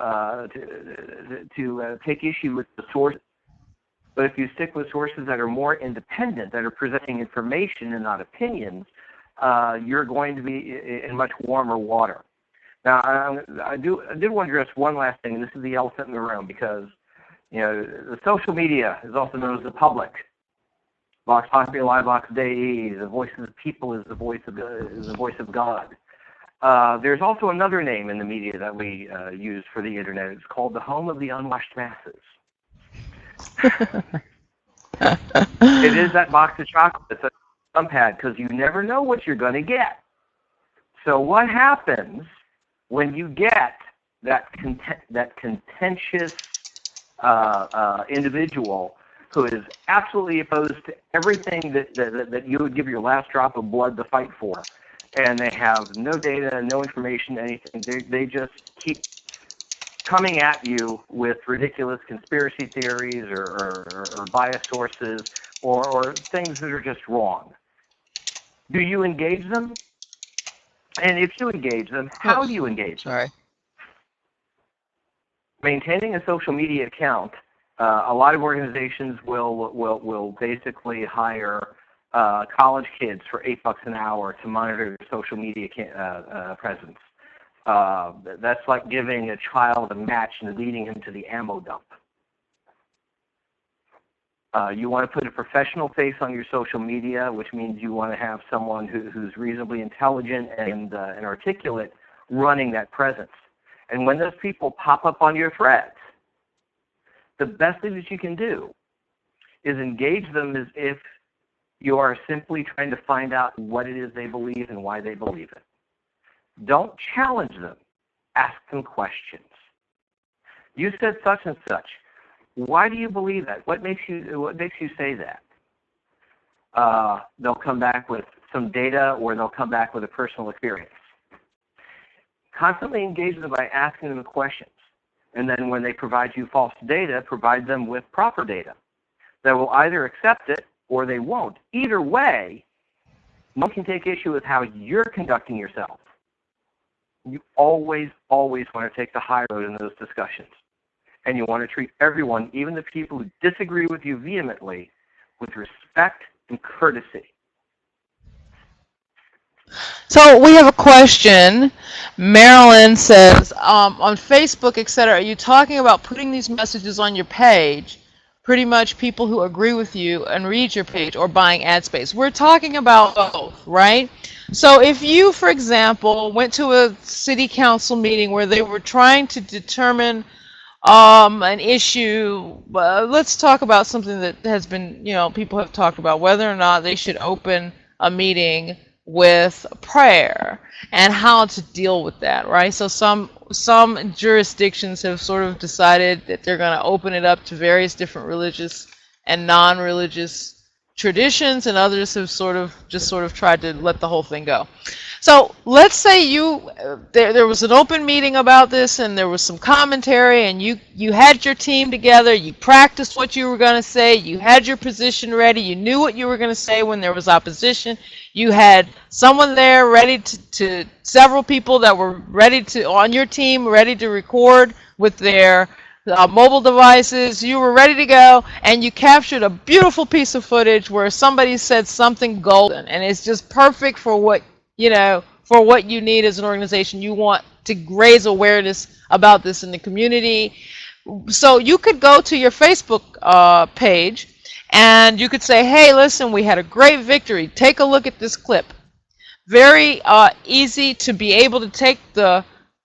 take issue with the sources. But if you stick with sources that are more independent, that are presenting information and not opinions, you're going to be in much warmer water. Now, I did want to address one last thing, and this is the elephant in the room, because the social media is also known as the public. Vox Populi, Vox Dei, the voice of the people is the voice of God. There's also another name in the media that we use for the internet. It's called the home of the unwashed masses. It is that box of chocolates that some had, because you never know what you're going to get. So what happens when you get that contentious individual who is absolutely opposed to everything that you would give your last drop of blood to fight for. And they have no data, no information, anything. They just keep coming at you with ridiculous conspiracy theories or biased sources or things that are just wrong. Do you engage them? And if you engage them, how do you engage them? Sorry. Maintaining a social media account, a lot of organizations will basically hire college kids for $8 an hour to monitor their social media presence. That's like giving a child a match and leading him to the ammo dump. You want to put a professional face on your social media, which means you want to have someone who's reasonably intelligent and articulate running that presence. And when those people pop up on your threads, the best thing that you can do is engage them as if you are simply trying to find out what it is they believe and why they believe it. Don't challenge them. Ask them questions. You said such and such. Why do you believe that? What makes you say that? They'll come back with some data, or they'll come back with a personal experience. Constantly engage them by asking them questions. And then when they provide you false data, provide them with proper data. They will either accept it or they won't. Either way, no one can take issue with how you're conducting yourself. You always want to take the high road in those discussions. And you want to treat everyone, even the people who disagree with you vehemently, with respect and courtesy. So we have a question. Marilyn says, on Facebook, etc., are you talking about putting these messages on your page? Pretty much people who agree with you and read your page, or buying ad space. We're talking about both, right? So if you, for example, went to a city council meeting where they were trying to determine an issue, let's talk about something that has been, people have talked about, whether or not they should open a meeting with prayer and how to deal with that, right? So some jurisdictions have sort of decided that they're going to open it up to various different religious and non-religious traditions, and others have sort of tried to let the whole thing go. So let's say there was an open meeting about this, and there was some commentary, and you had your team together, you practiced what you were going to say, you had your position ready, you knew what you were going to say when there was opposition, you had someone there ready to several people that were on your team, ready to record with their mobile devices, you were ready to go, and you captured a beautiful piece of footage where somebody said something golden, and it's just perfect for what you need as an organization. You want to raise awareness about this in the community. So you could go to your Facebook page, and you could say, hey, listen, we had a great victory. Take a look at this clip. Very easy to be able to take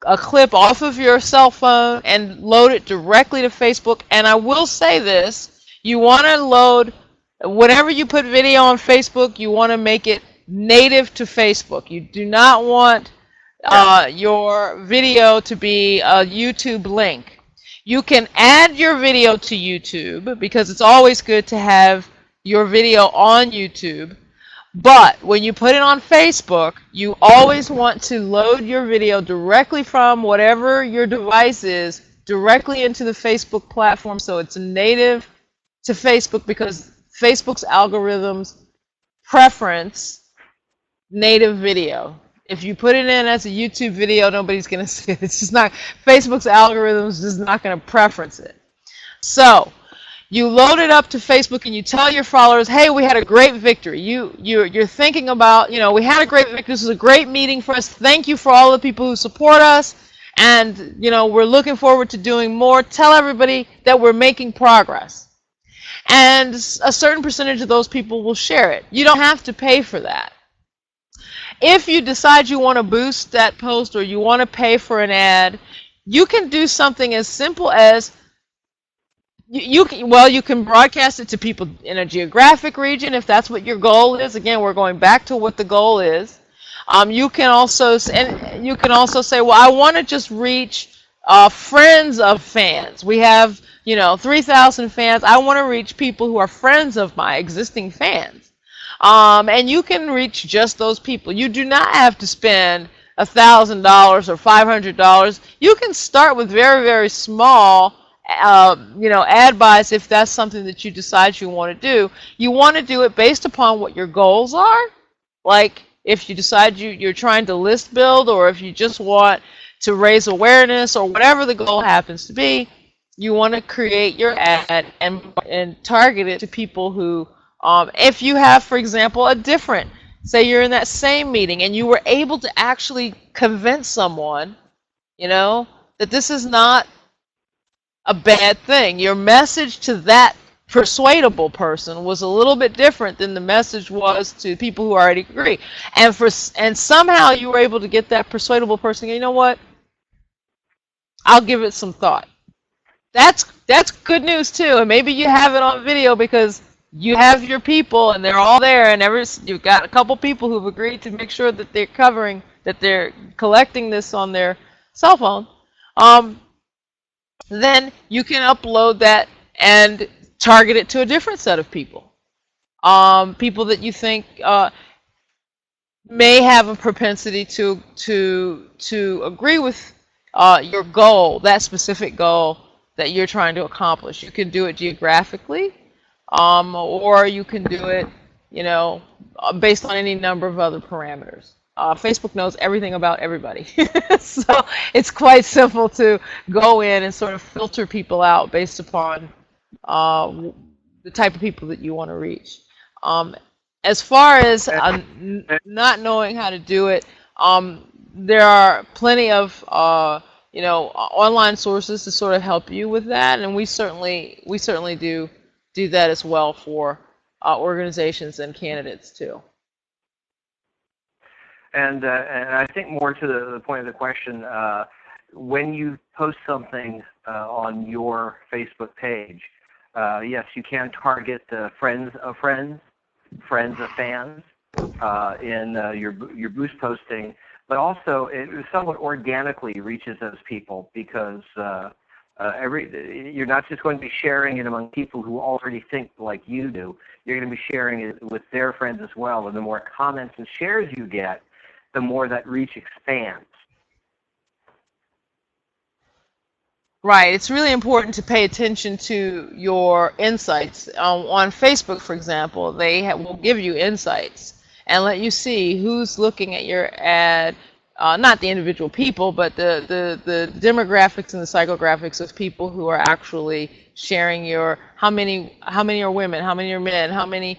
a clip off of your cell phone and load it directly to Facebook. And I will say this, you want to load, whenever you put video on Facebook, you want to make it native to Facebook. You do not want your video to be a YouTube link. You can add your video to YouTube because it's always good to have your video on YouTube. But when you put it on Facebook, you always want to load your video directly from whatever your device is directly into the Facebook platform, so it's native to Facebook, because Facebook's algorithms preference native video. If you put it in as a YouTube video, nobody's going to see it. It's just not, Facebook's algorithms is not going to preference it. So you load it up to Facebook and you tell your followers, hey, we had a great victory. You're thinking about, we had a great victory. This was a great meeting for us. Thank you for all the people who support us. And, we're looking forward to doing more. Tell everybody that we're making progress. And a certain percentage of those people will share it. You don't have to pay for that. If you decide you want to boost that post, or you want to pay for an ad, you can do something as simple as you can broadcast it to people in a geographic region if that's what your goal is. Again, we're going back to what the goal is. You can also say, well, I want to just reach friends of fans. We have, 3,000 fans. I want to reach people who are friends of my existing fans. And you can reach just those people. You do not have to spend $1,000 or $500. You can start with very, very small, ad buys if that's something that you decide you want to do. You want to do it based upon what your goals are. Like if you decide you're trying to list build, or if you just want to raise awareness, or whatever the goal happens to be, you want to create your ad and target it to people who, if you have, for example, say you're in that same meeting and you were able to actually convince someone, that this is not a bad thing. Your message to that persuadable person was a little bit different than the message was to people who already agree. And somehow you were able to get that persuadable person, you know what? I'll give it some thought. That's good news too. And maybe you have it on video because you have your people and they're all there, and you've got a couple people who've agreed to make sure that they're collecting this on their cell phone. Then you can upload that and target it to a different set of people. People that you think may have a propensity to agree with your goal, that specific goal that you're trying to accomplish. You can do it geographically, or you can do it, based on any number of other parameters. Facebook knows everything about everybody. So it's quite simple to go in and sort of filter people out based upon the type of people that you want to reach. As far as not knowing how to do it, there are plenty of online sources to sort of help you with that, and we certainly do that as well for organizations and candidates too. And I think more to the point of the question, when you post something on your Facebook page, yes, you can target friends of friends, friends of fans in your boost posting, but also it somewhat organically reaches those people because you're not just going to be sharing it among people who already think like you do. You're going to be sharing it with their friends as well, and the more comments and shares you get, the more that reach expands. Right. It's really important to pay attention to your insights. On Facebook, for example, they will give you insights and let you see who's looking at your ad, not the individual people, but the demographics and the psychographics of people who are actually sharing your, how many are women, how many are men, how many,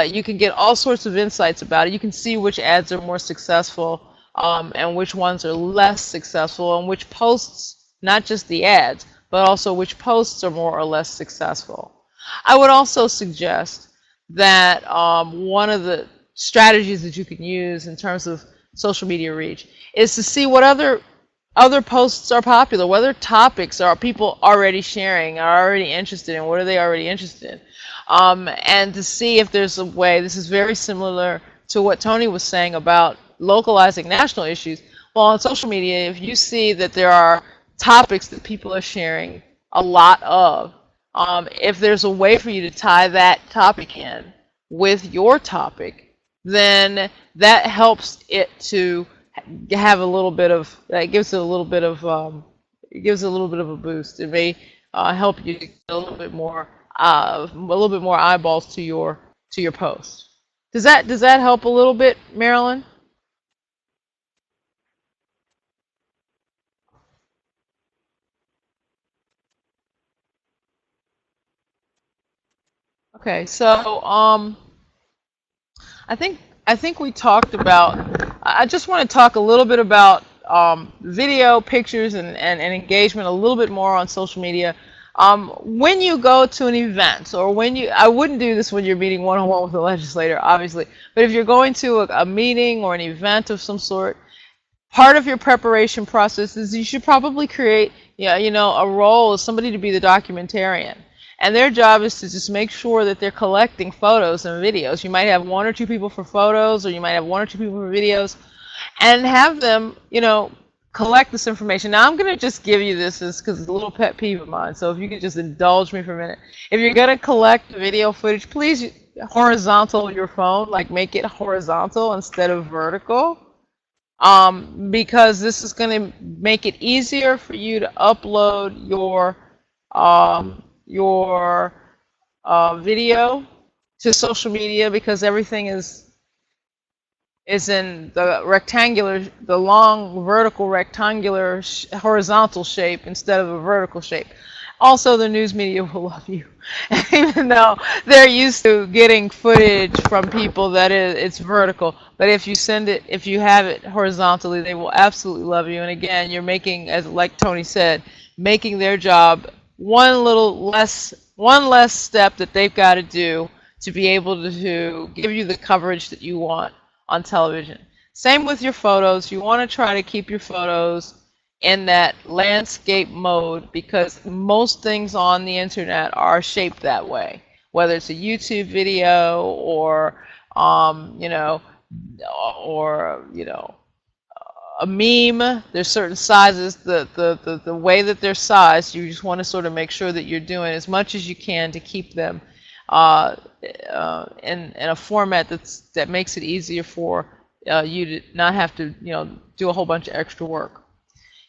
you can get all sorts of insights about it. You can see which ads are more successful and which ones are less successful, and which posts, not just the ads, but also which posts are more or less successful. I would also suggest that one of the strategies that you can use in terms of social media reach is to see what other posts are popular, what other topics are people already sharing, are already interested in, what are they already interested in, and to see if there's a way. This is very similar to what Tony was saying about localizing national issues. Well, on social media, if you see that there are topics that people are sharing a lot of, if there's a way for you to tie that topic in with your topic, then that helps it to have a little bit of, that gives it a little bit of, it gives it a little bit of a boost. It may help you get a little bit more eyeballs to your post. Does that help a little bit, Marilyn? Okay, so I think we talked about. I just want to talk a little bit about video, pictures, and engagement a little bit more on social media. When you go to an event, or I wouldn't do this when you're meeting one-on-one with a legislator, obviously, but if you're going to a meeting or an event of some sort, part of your preparation process is you should probably create, a role as somebody to be the documentarian. And their job is to just make sure that they're collecting photos and videos. You might have one or two people for photos, or you might have one or two people for videos, and have them, collect this information. Now I'm going to just give you this because it's a little pet peeve of mine. So if you could just indulge me for a minute. If you're going to collect video footage, please horizontal your phone, like make it horizontal instead of vertical. Because this is going to make it easier for you to upload your video to social media, because everything is in the long vertical rectangular horizontal shape instead of a vertical shape. Also, the news media will love you, even though they're used to getting footage from people that it's vertical. But if you have it horizontally, they will absolutely love you. And again, you're making, as like Tony said, making their job one less step that they've got to do to be able to give you the coverage that you want on television. Same with your photos. You want to try to keep your photos in that landscape mode, because most things on the internet are shaped that way. Whether it's a YouTube video or a meme, there's certain sizes. The way that they're sized, you just want to sort of make sure that you're doing as much as you can to keep them in a format that makes it easier for you to not have to do a whole bunch of extra work.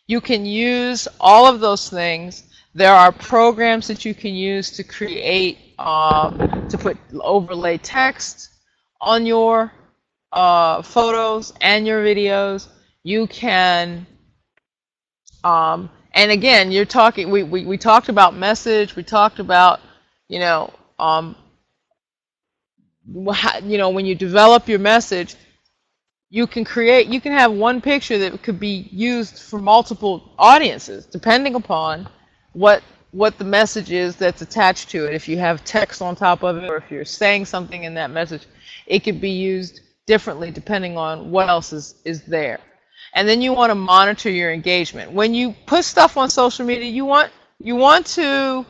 You can use all of those things. There are programs that you can use to create to overlay text on your photos and your videos. You can and again, you're talking. We talked about message. We talked about when you develop your message, you can have one picture that could be used for multiple audiences, depending upon what the message is that's attached to it. If you have text on top of it, or if you're saying something in that message, it could be used differently depending on what else is there. And then you want to monitor your engagement. When you put stuff on social media, you want to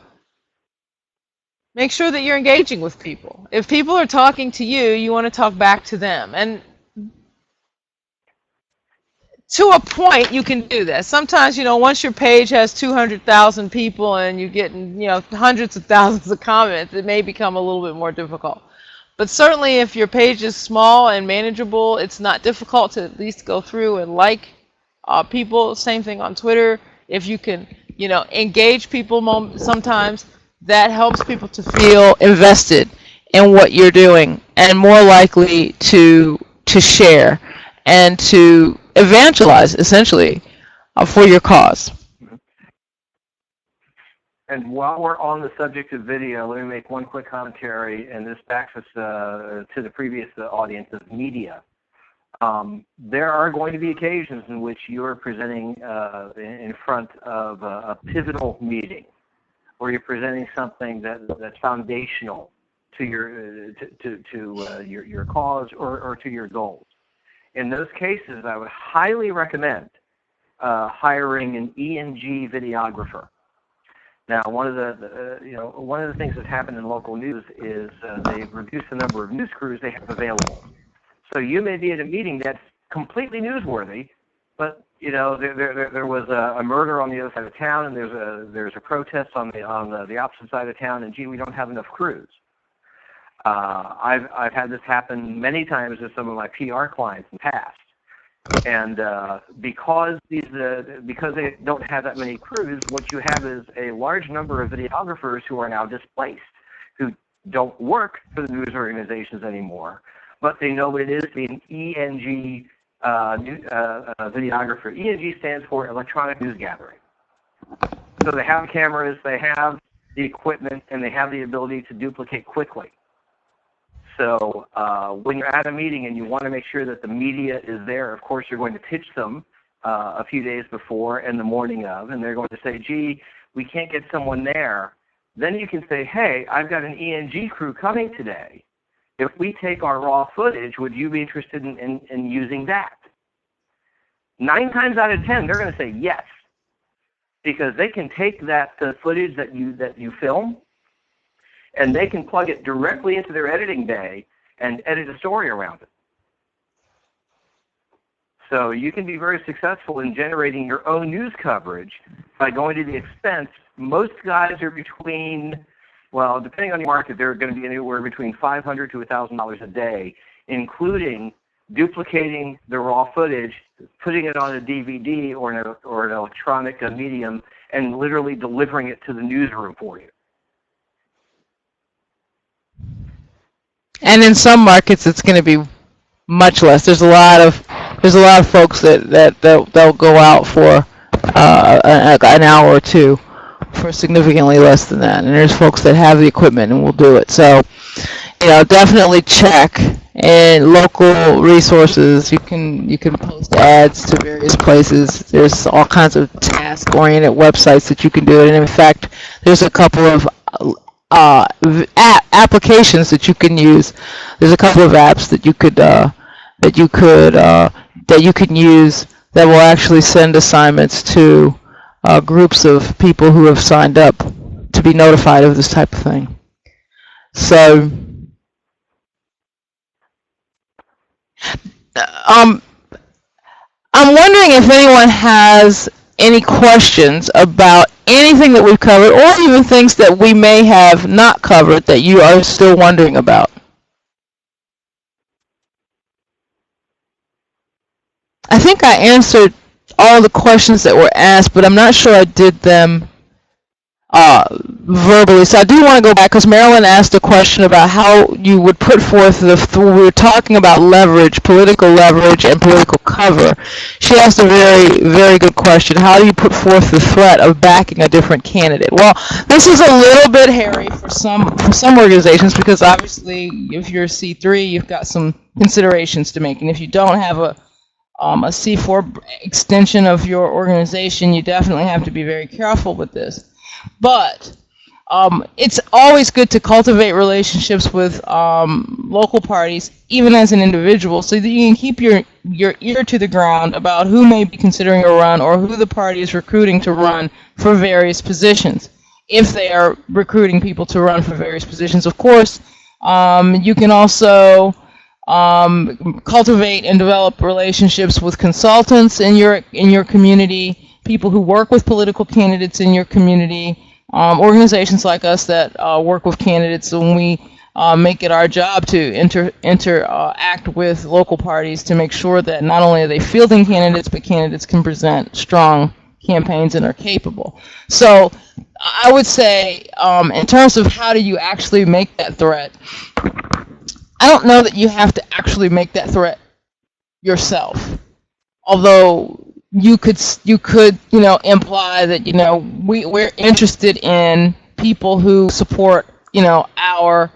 make sure that you're engaging with people. If people are talking to you, you want to talk back to them. And to a point, you can do that. Sometimes, once your page has 200,000 people and you're getting, hundreds of thousands of comments, it may become a little bit more difficult. But certainly, if your page is small and manageable, it's not difficult to at least go through and like people. Same thing on Twitter. If you can, engage people sometimes, that helps people to feel invested in what you're doing and more likely to share and to evangelize, essentially, for your cause. And while we're on the subject of video, let me make one quick commentary, and this backs us to the previous audience of media. There are going to be occasions in which you're presenting in front of a pivotal meeting, or you're presenting something that's foundational to your cause or to your goals. In those cases, I would highly recommend hiring an E&G videographer. Now, one of the things that's happened in local news is they've reduced the number of news crews they have available. So you may be at a meeting that's completely newsworthy, but there was a murder on the other side of town, and there's a protest on the opposite side of town, and gee, we don't have enough crews. I've had this happen many times with some of my PR clients in the past. And because they don't have that many crews, what you have is a large number of videographers who are now displaced, who don't work for the news organizations anymore, but they know what it is to be an E&G videographer. E&G stands for Electronic News Gathering. So they have cameras, they have the equipment, and they have the ability to duplicate quickly. So when you're at a meeting and you want to make sure that the media is there, of course you're going to pitch them a few days before and the morning of, and they're going to say, gee, we can't get someone there. Then you can say, hey, I've got an E&G crew coming today. If we take our raw footage, would you be interested in using that? 9 times out of 10, they're going to say yes, because they can take that footage that you film, and they can plug it directly into their editing bay and edit a story around it. So you can be very successful in generating your own news coverage by going to the expense. Most guys are between, well, depending on your market, they're going to be anywhere between $500 to $1,000 a day, including duplicating the raw footage, putting it on a DVD or an electronic medium, and literally delivering it to the newsroom for you. And in some markets, it's going to be much less. There's a lot of folks that they'll go out for an hour or two for significantly less than that. And there's folks that have the equipment and will do it. So, definitely check in local resources. You can post ads to various places. There's all kinds of task-oriented websites that you can do it. And in fact, there's a couple of applications that you can use. There's a couple of apps that you can use that will actually send assignments to groups of people who have signed up to be notified of this type of thing. So, I'm wondering if anyone has any questions about anything that we've covered, or even things that we may have not covered that you are still wondering about. I think I answered all the questions that were asked, but I'm not sure I did them verbally. So I do want to go back, because Marilyn asked a question about how you would put forth we were talking about leverage, political leverage, and political cover. She asked a very, very good question. How do you put forth the threat of backing a different candidate? Well, this is a little bit hairy for some organizations, because obviously if you're a C3, you've got some considerations to make, and if you don't have a C4 extension of your organization, you definitely have to be very careful with this. But it's always good to cultivate relationships with local parties, even as an individual, so that you can keep your ear to the ground about who may be considering a run, or who the party is recruiting to run for various positions. If they are recruiting people to run for various positions, of course, you can also cultivate and develop relationships with consultants in your community, people who work with political candidates in your community, organizations like us that work with candidates, and we make it our job to interact with local parties to make sure that not only are they fielding candidates, but candidates can present strong campaigns and are capable. So I would say, in terms of how do you actually make that threat, I don't know that you have to actually make that threat yourself. Although you could imply that we're interested in people who support our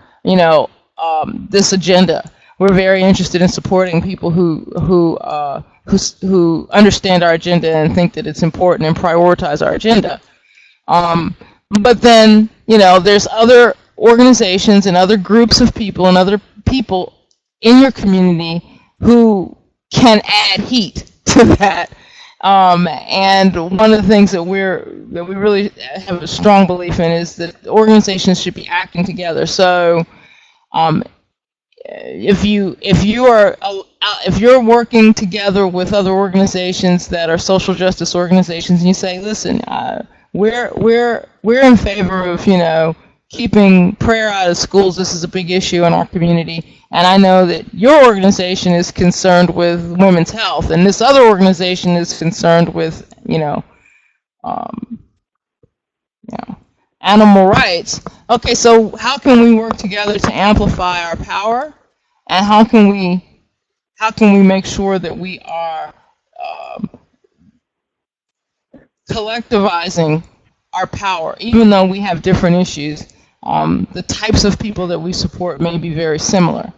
this agenda. We're very interested in supporting people who understand our agenda and think that it's important and prioritize our agenda. But then there's other organizations and other groups of people and other people in your community who can add heat to that. And one of the things that we really have a strong belief in is that organizations should be acting together. So if you're working together with other organizations that are social justice organizations, and you say, listen, we're in favor of keeping prayer out of schools. This is a big issue in our community, and I know that your organization is concerned with women's health, and this other organization is concerned with animal rights. Okay, so how can we work together to amplify our power, and how can we make sure that we are collectivizing our power, even though we have different issues? The types of people that we support may be very similar.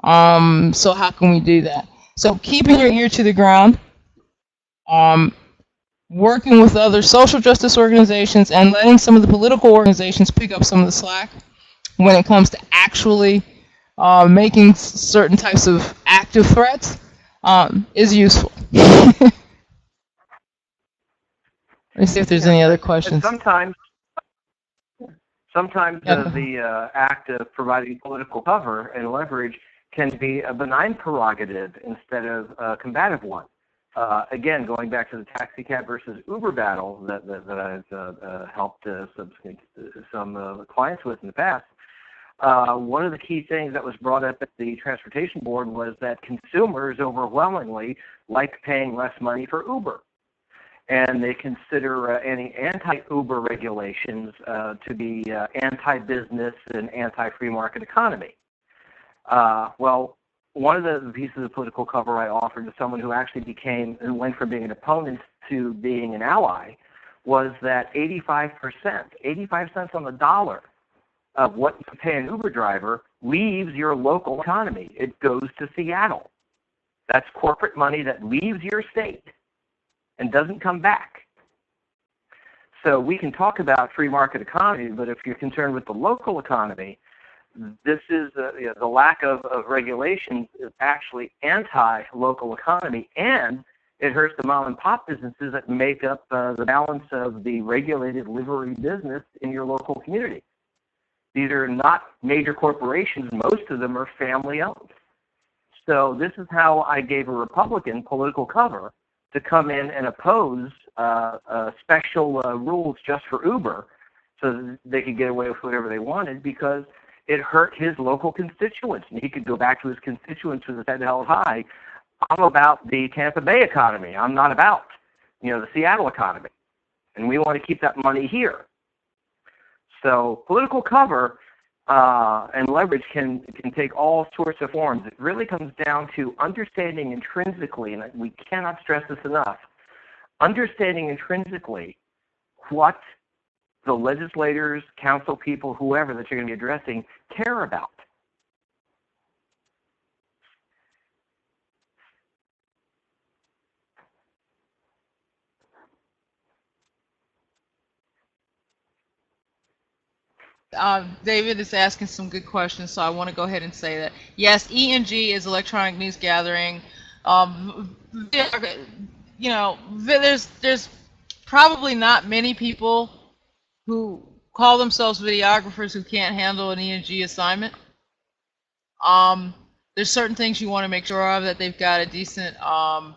So how can we do that? So keeping your ear to the ground, working with other social justice organizations, and letting some of the political organizations pick up some of the slack when it comes to actually making certain types of active threats is useful. Let me see if there's any other questions. Sometimes the act of providing political cover and leverage can be a benign prerogative instead of a combative one. Again, going back to the taxi cab versus Uber battle that I've helped some clients with in the past, one of the key things that was brought up at the Transportation Board was that consumers overwhelmingly like paying less money for Uber. And they consider any anti-Uber regulations to be anti-business and anti-free market economy. Well, one of the pieces of political cover I offered to someone who actually went from being an opponent to being an ally, was that 85 cents on the dollar of what you pay an Uber driver leaves your local economy. It goes to Seattle. That's corporate money that leaves your state and doesn't come back. So we can talk about free market economy, but if you're concerned with the local economy, this is the lack of regulation is actually anti-local economy, and it hurts the mom and pop businesses that make up the balance of the regulated livery business in your local community. These are not major corporations. Most of them are family owned. So this is how I gave a Republican political cover to come in and oppose special rules just for Uber so that they could get away with whatever they wanted, because it hurt his local constituents. And he could go back to his constituents with his head held high. I'm about the Tampa Bay economy. I'm not about, the Seattle economy. And we want to keep that money here. So political cover and leverage can take all sorts of forms. It really comes down to understanding intrinsically, and we cannot stress this enough, understanding intrinsically what the legislators, council people, whoever that you're going to be addressing care about. David is asking some good questions, so I want to go ahead and say that. Yes, ENG is electronic news gathering. There's probably not many people who call themselves videographers who can't handle an ENG assignment. There's certain things you want to make sure of, that they've got a decent, that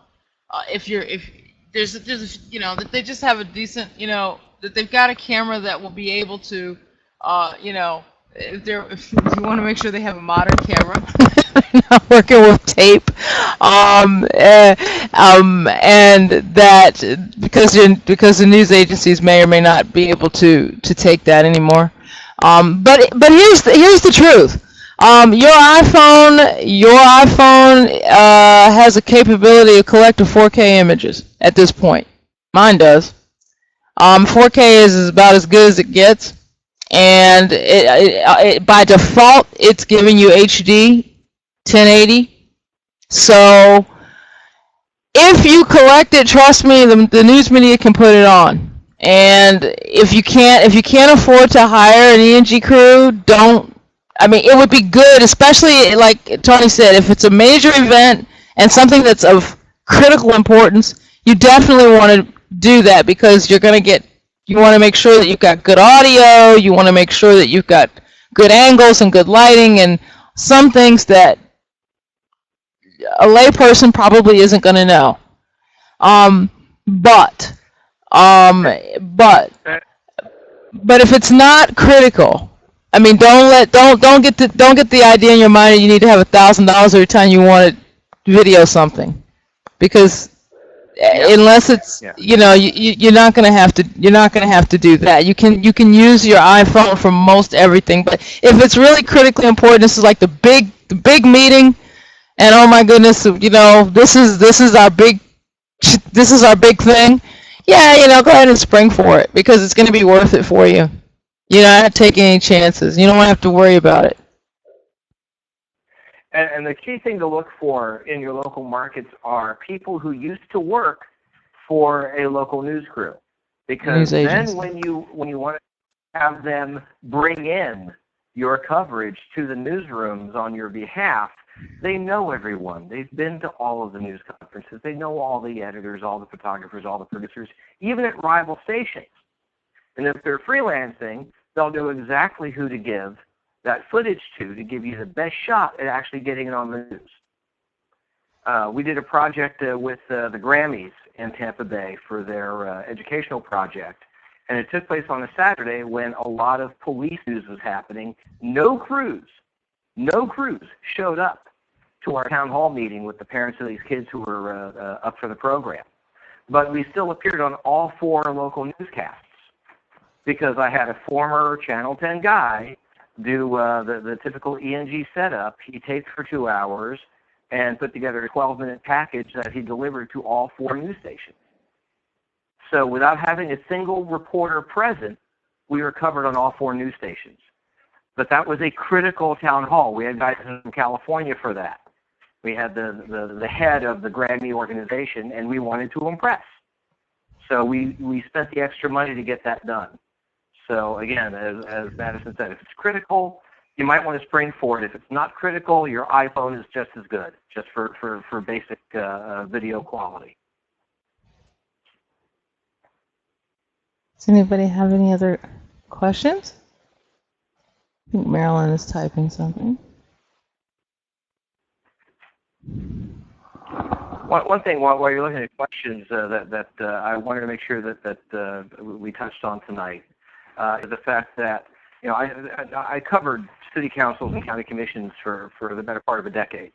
they just have a decent, that they've got a camera that will be able to, if you want to make sure they have a modern camera, not working with tape, and that because the news agencies may or may not be able to take that anymore. But here's the truth. Your iPhone has a capability of collecting 4K images at this point. Mine does. 4K is about as good as it gets, and it by default it's giving you HD 1080. So if you collect it, trust me, the news media can put it on. And if you can't afford to hire an ENG crew, it would be good, especially like Tony said, if it's a major event and something that's of critical importance, you definitely want to do that, because you want to make sure that you've got good audio, you want to make sure that you've got good angles and good lighting, and some things that a layperson probably isn't going to know. But if it's not critical, don't get the idea in your mind that you need to have $1,000 every time you want to video something, because unless it's you're not going to have to do that. You can use your iPhone for most everything, but if it's really critically important, this is like the big meeting, and oh my goodness, this is our big thing. Yeah, go ahead and spring for it, because it's going to be worth it for you. You're not taking any chances. You don't want to have to worry about it. And the key thing to look for in your local markets are people who used to work for a local news crew, because then when you want to have them bring in your coverage to the newsrooms on your behalf, they know everyone. They've been to all of the news conferences. They know all the editors, all the photographers, all the producers, even at rival stations. And if they're freelancing, they'll know exactly who to give that footage to give you the best shot at actually getting it on the news. We did a project with the Grammys in Tampa Bay for their educational project, and it took place on a Saturday when a lot of police news was happening. No crews showed up to our town hall meeting with the parents of these kids who were up for the program. But we still appeared on all 4 local newscasts because I had a former Channel 10 guy do the typical ENG setup. He taped for 2 hours and put together a 12-minute package that he delivered to all 4 news stations. So without having a single reporter present, we were covered on all 4 news stations. But that was a critical town hall. We had guys from California for that. We had the head of the Grammy organization, and we wanted to impress. So we spent the extra money to get that done. So again, as Madison said, if it's critical, you might want to spring for it. If it's not critical, your iPhone is just as good, just for basic video quality. Does anybody have any other questions? I think Marilyn is typing something. One thing while you're looking at questions that I wanted to make sure that we touched on tonight is the fact that I covered city councils and county commissions for the better part of a decade,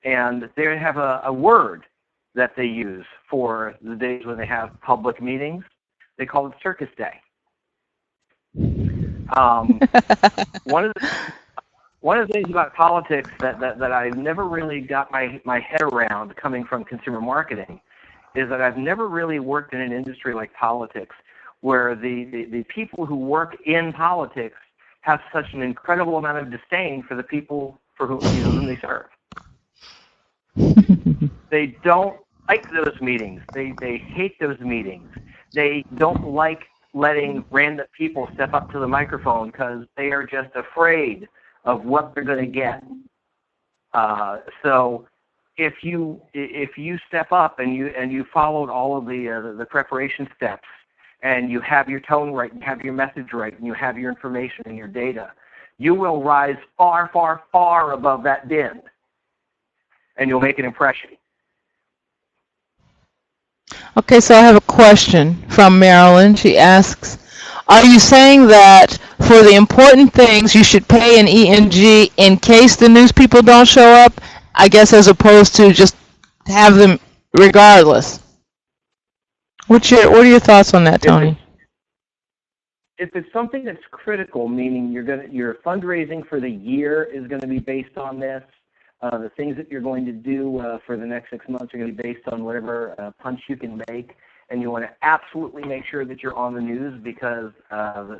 and they have a word that they use for the days when they have public meetings. They call it Circus Day. One of the things about politics that I never really got my head around coming from consumer marketing is that I've never really worked in an industry like politics where the people who work in politics have such an incredible amount of disdain for the people for whom they serve. They don't like those meetings. They hate those meetings. They don't like letting random people step up to the microphone because they are just afraid of what they're going to get. So if you step up and you followed all of the preparation steps, and you have your tone right, you have your message right, and you have your information and your data, you will rise far, far, far above that din, and you'll make an impression. Okay, so I have a question from Marilyn. She asks, are you saying that for the important things you should pay an ENG in case the news people don't show up, I guess, as opposed to just have them regardless? What are your thoughts on that, Tony? If it's something that's critical, meaning your fundraising for the year is going to be based on this, the things that you're going to do for the next 6 months are going to be based on whatever punch you can make, and you want to absolutely make sure that you're on the news because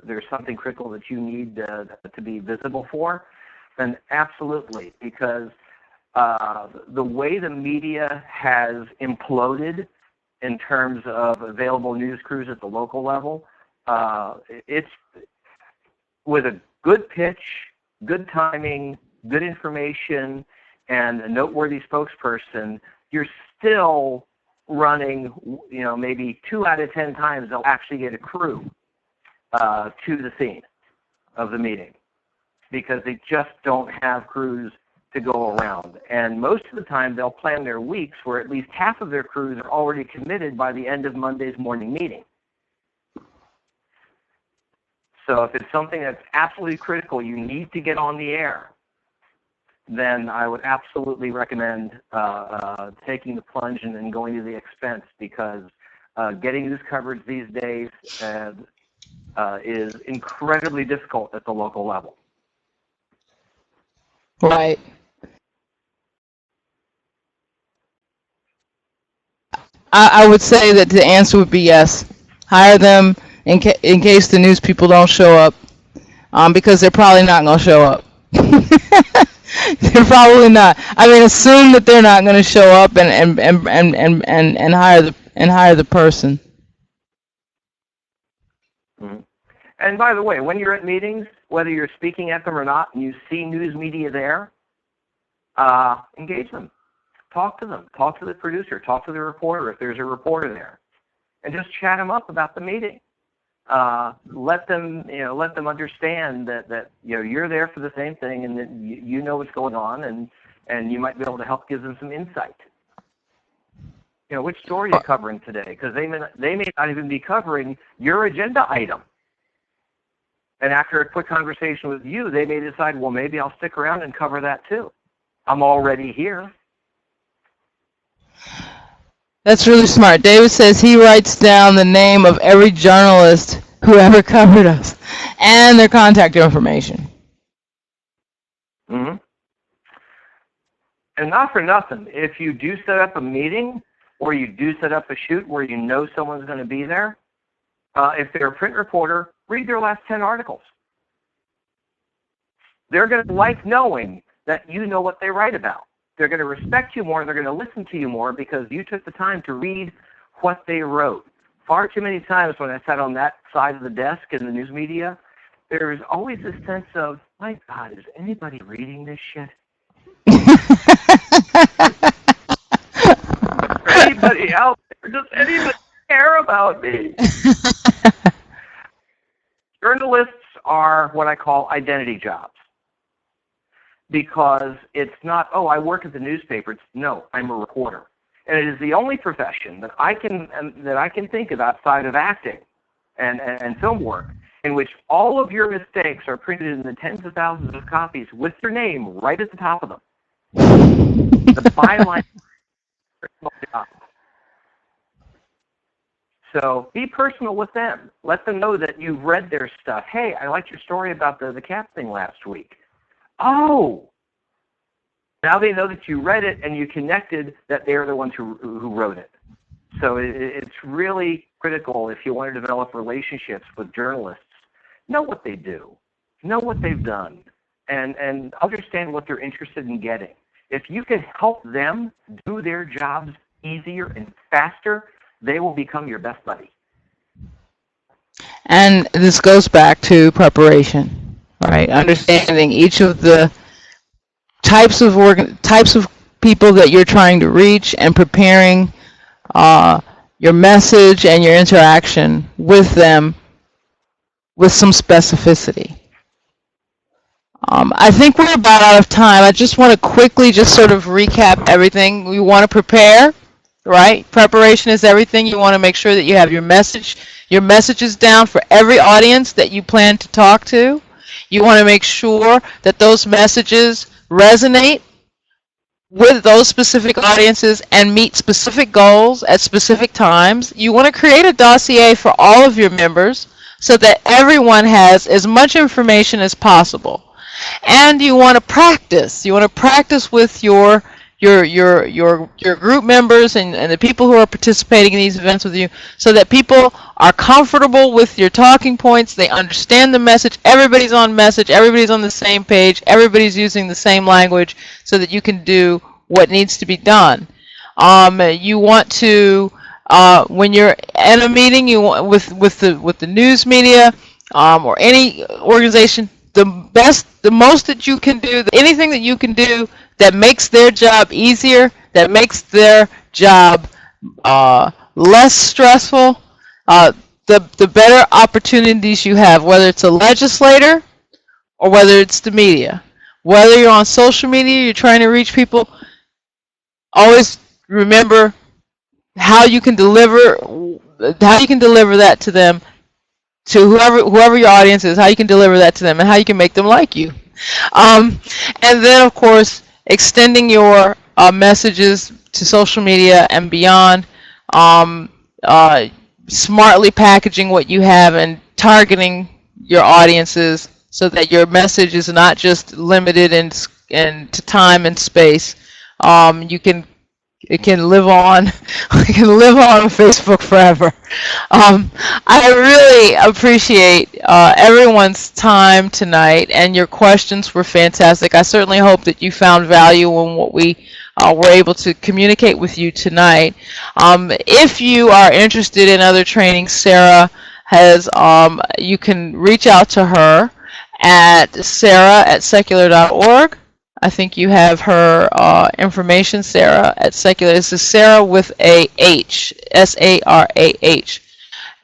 there's something critical that you need to be visible for, then absolutely, because the way the media has imploded in terms of available news crews at the local level, it's with a good pitch, good timing, good information, and a noteworthy spokesperson, you're still running, maybe 2 out of 10 times they'll actually get a crew to the scene of the meeting because they just don't have crews to go around. And most of the time they'll plan their weeks where at least half of their crews are already committed by the end of Monday's morning meeting. So if it's something that's absolutely critical, you need to get on the air, then I would absolutely recommend taking the plunge and going to the expense because getting news coverage these days is incredibly difficult at the local level. Right. I would say that the answer would be yes. Hire them in case the news people don't show up, because they're probably not going to show up. They're probably not. I mean, assume that they're not going to show up and hire the person. Mm-hmm. And by the way, when you're at meetings, whether you're speaking at them or not, and you see news media there, engage them. Talk to them. Talk to the producer. Talk to the reporter if there's a reporter there. And just chat them up about the meeting. let them understand that you're there for the same thing, and that you know what's going on, and you might be able to help give them some insight. Which story are you covering today? Because they may not even be covering your agenda item. And after a quick conversation with you, they may decide, well, maybe I'll stick around and cover that too. I'm already here. That's really smart. David says he writes down the name of every journalist who ever covered us and their contact information. Mm-hmm. And not for nothing, if you do set up a meeting or you do set up a shoot where you know someone's going to be there, if they're a print reporter, read their last 10 articles. They're going to like knowing that you know what they write about. They're going to respect you more. They're going to listen to you more because you took the time to read what they wrote. Far too many times when I sat on that side of the desk in the news media, there's always this sense of, my God, is anybody reading this shit? Anybody out there? Does anybody care about me? Journalists are what I call identity jobs. Because it's not, oh, I work at the newspaper. It's, no, I'm a reporter. And it is the only profession that I can think of outside of acting and film work in which all of your mistakes are printed in the tens of thousands of copies with your name right at the top of them. The byline. So be personal with them. Let them know that you've read their stuff. Hey, I liked your story about the cat thing last week. Oh, now they know that you read it and you connected that they're the ones who wrote it. So it's really critical if you want to develop relationships with journalists. Know what they do, know what they've done, and understand what they're interested in getting. If you can help them do their jobs easier and faster, they will become your best buddy. And this goes back to preparation. Right, understanding each of the types of people that you're trying to reach, and preparing your message and your interaction with them with some specificity. I think we're about out of time. I just want to quickly just sort of recap everything. We want to prepare, right? Preparation is everything. You want to make sure that you have your messages down for every audience that you plan to talk to. You want to make sure that those messages resonate with those specific audiences and meet specific goals at specific times. You want to create a dossier for all of your members so that everyone has as much information as possible. And you want to practice. You want to practice with your group members and the people who are participating in these events with you, so that people are comfortable with your talking points. They understand the message. Everybody's on message. Everybody's on the same page. Everybody's using the same language, so that you can do what needs to be done. You want to, when you're in a meeting, with the news media or any organization, the most that you can do, anything that you can do that makes their job easier, that makes their job less stressful, the better opportunities you have, whether it's a legislator or whether it's the media. Whether you're on social media, you're trying to reach people, always remember how you can deliver that to them, to whoever your audience is, how you can deliver that to them and how you can make them like you. And then, of course, extending your messages to social media and beyond, smartly packaging what you have and targeting your audiences so that your message is not just limited to time and space. It can live on. It can live on Facebook forever. I really appreciate everyone's time tonight, and your questions were fantastic. I certainly hope that you found value in what we were able to communicate with you tonight. If you are interested in other training, Sarah has. You can reach out to her at sarah@secular.org. I think you have her information, Sarah at Secular. This is Sarah with a H, Sarah,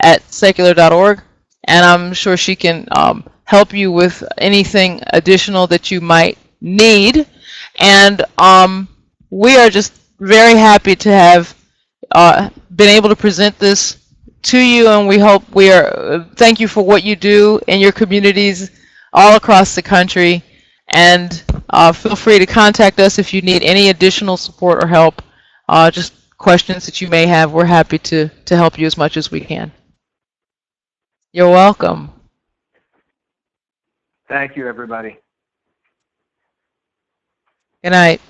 at secular.org. and I'm sure she can help you with anything additional that you might need. And we are just very happy to have been able to present this to you, and we hope thank you for what you do in your communities all across the country. And feel free to contact us if you need any additional support or help, just questions that you may have. We're happy to help you as much as we can. You're welcome. Thank you, everybody. Good night.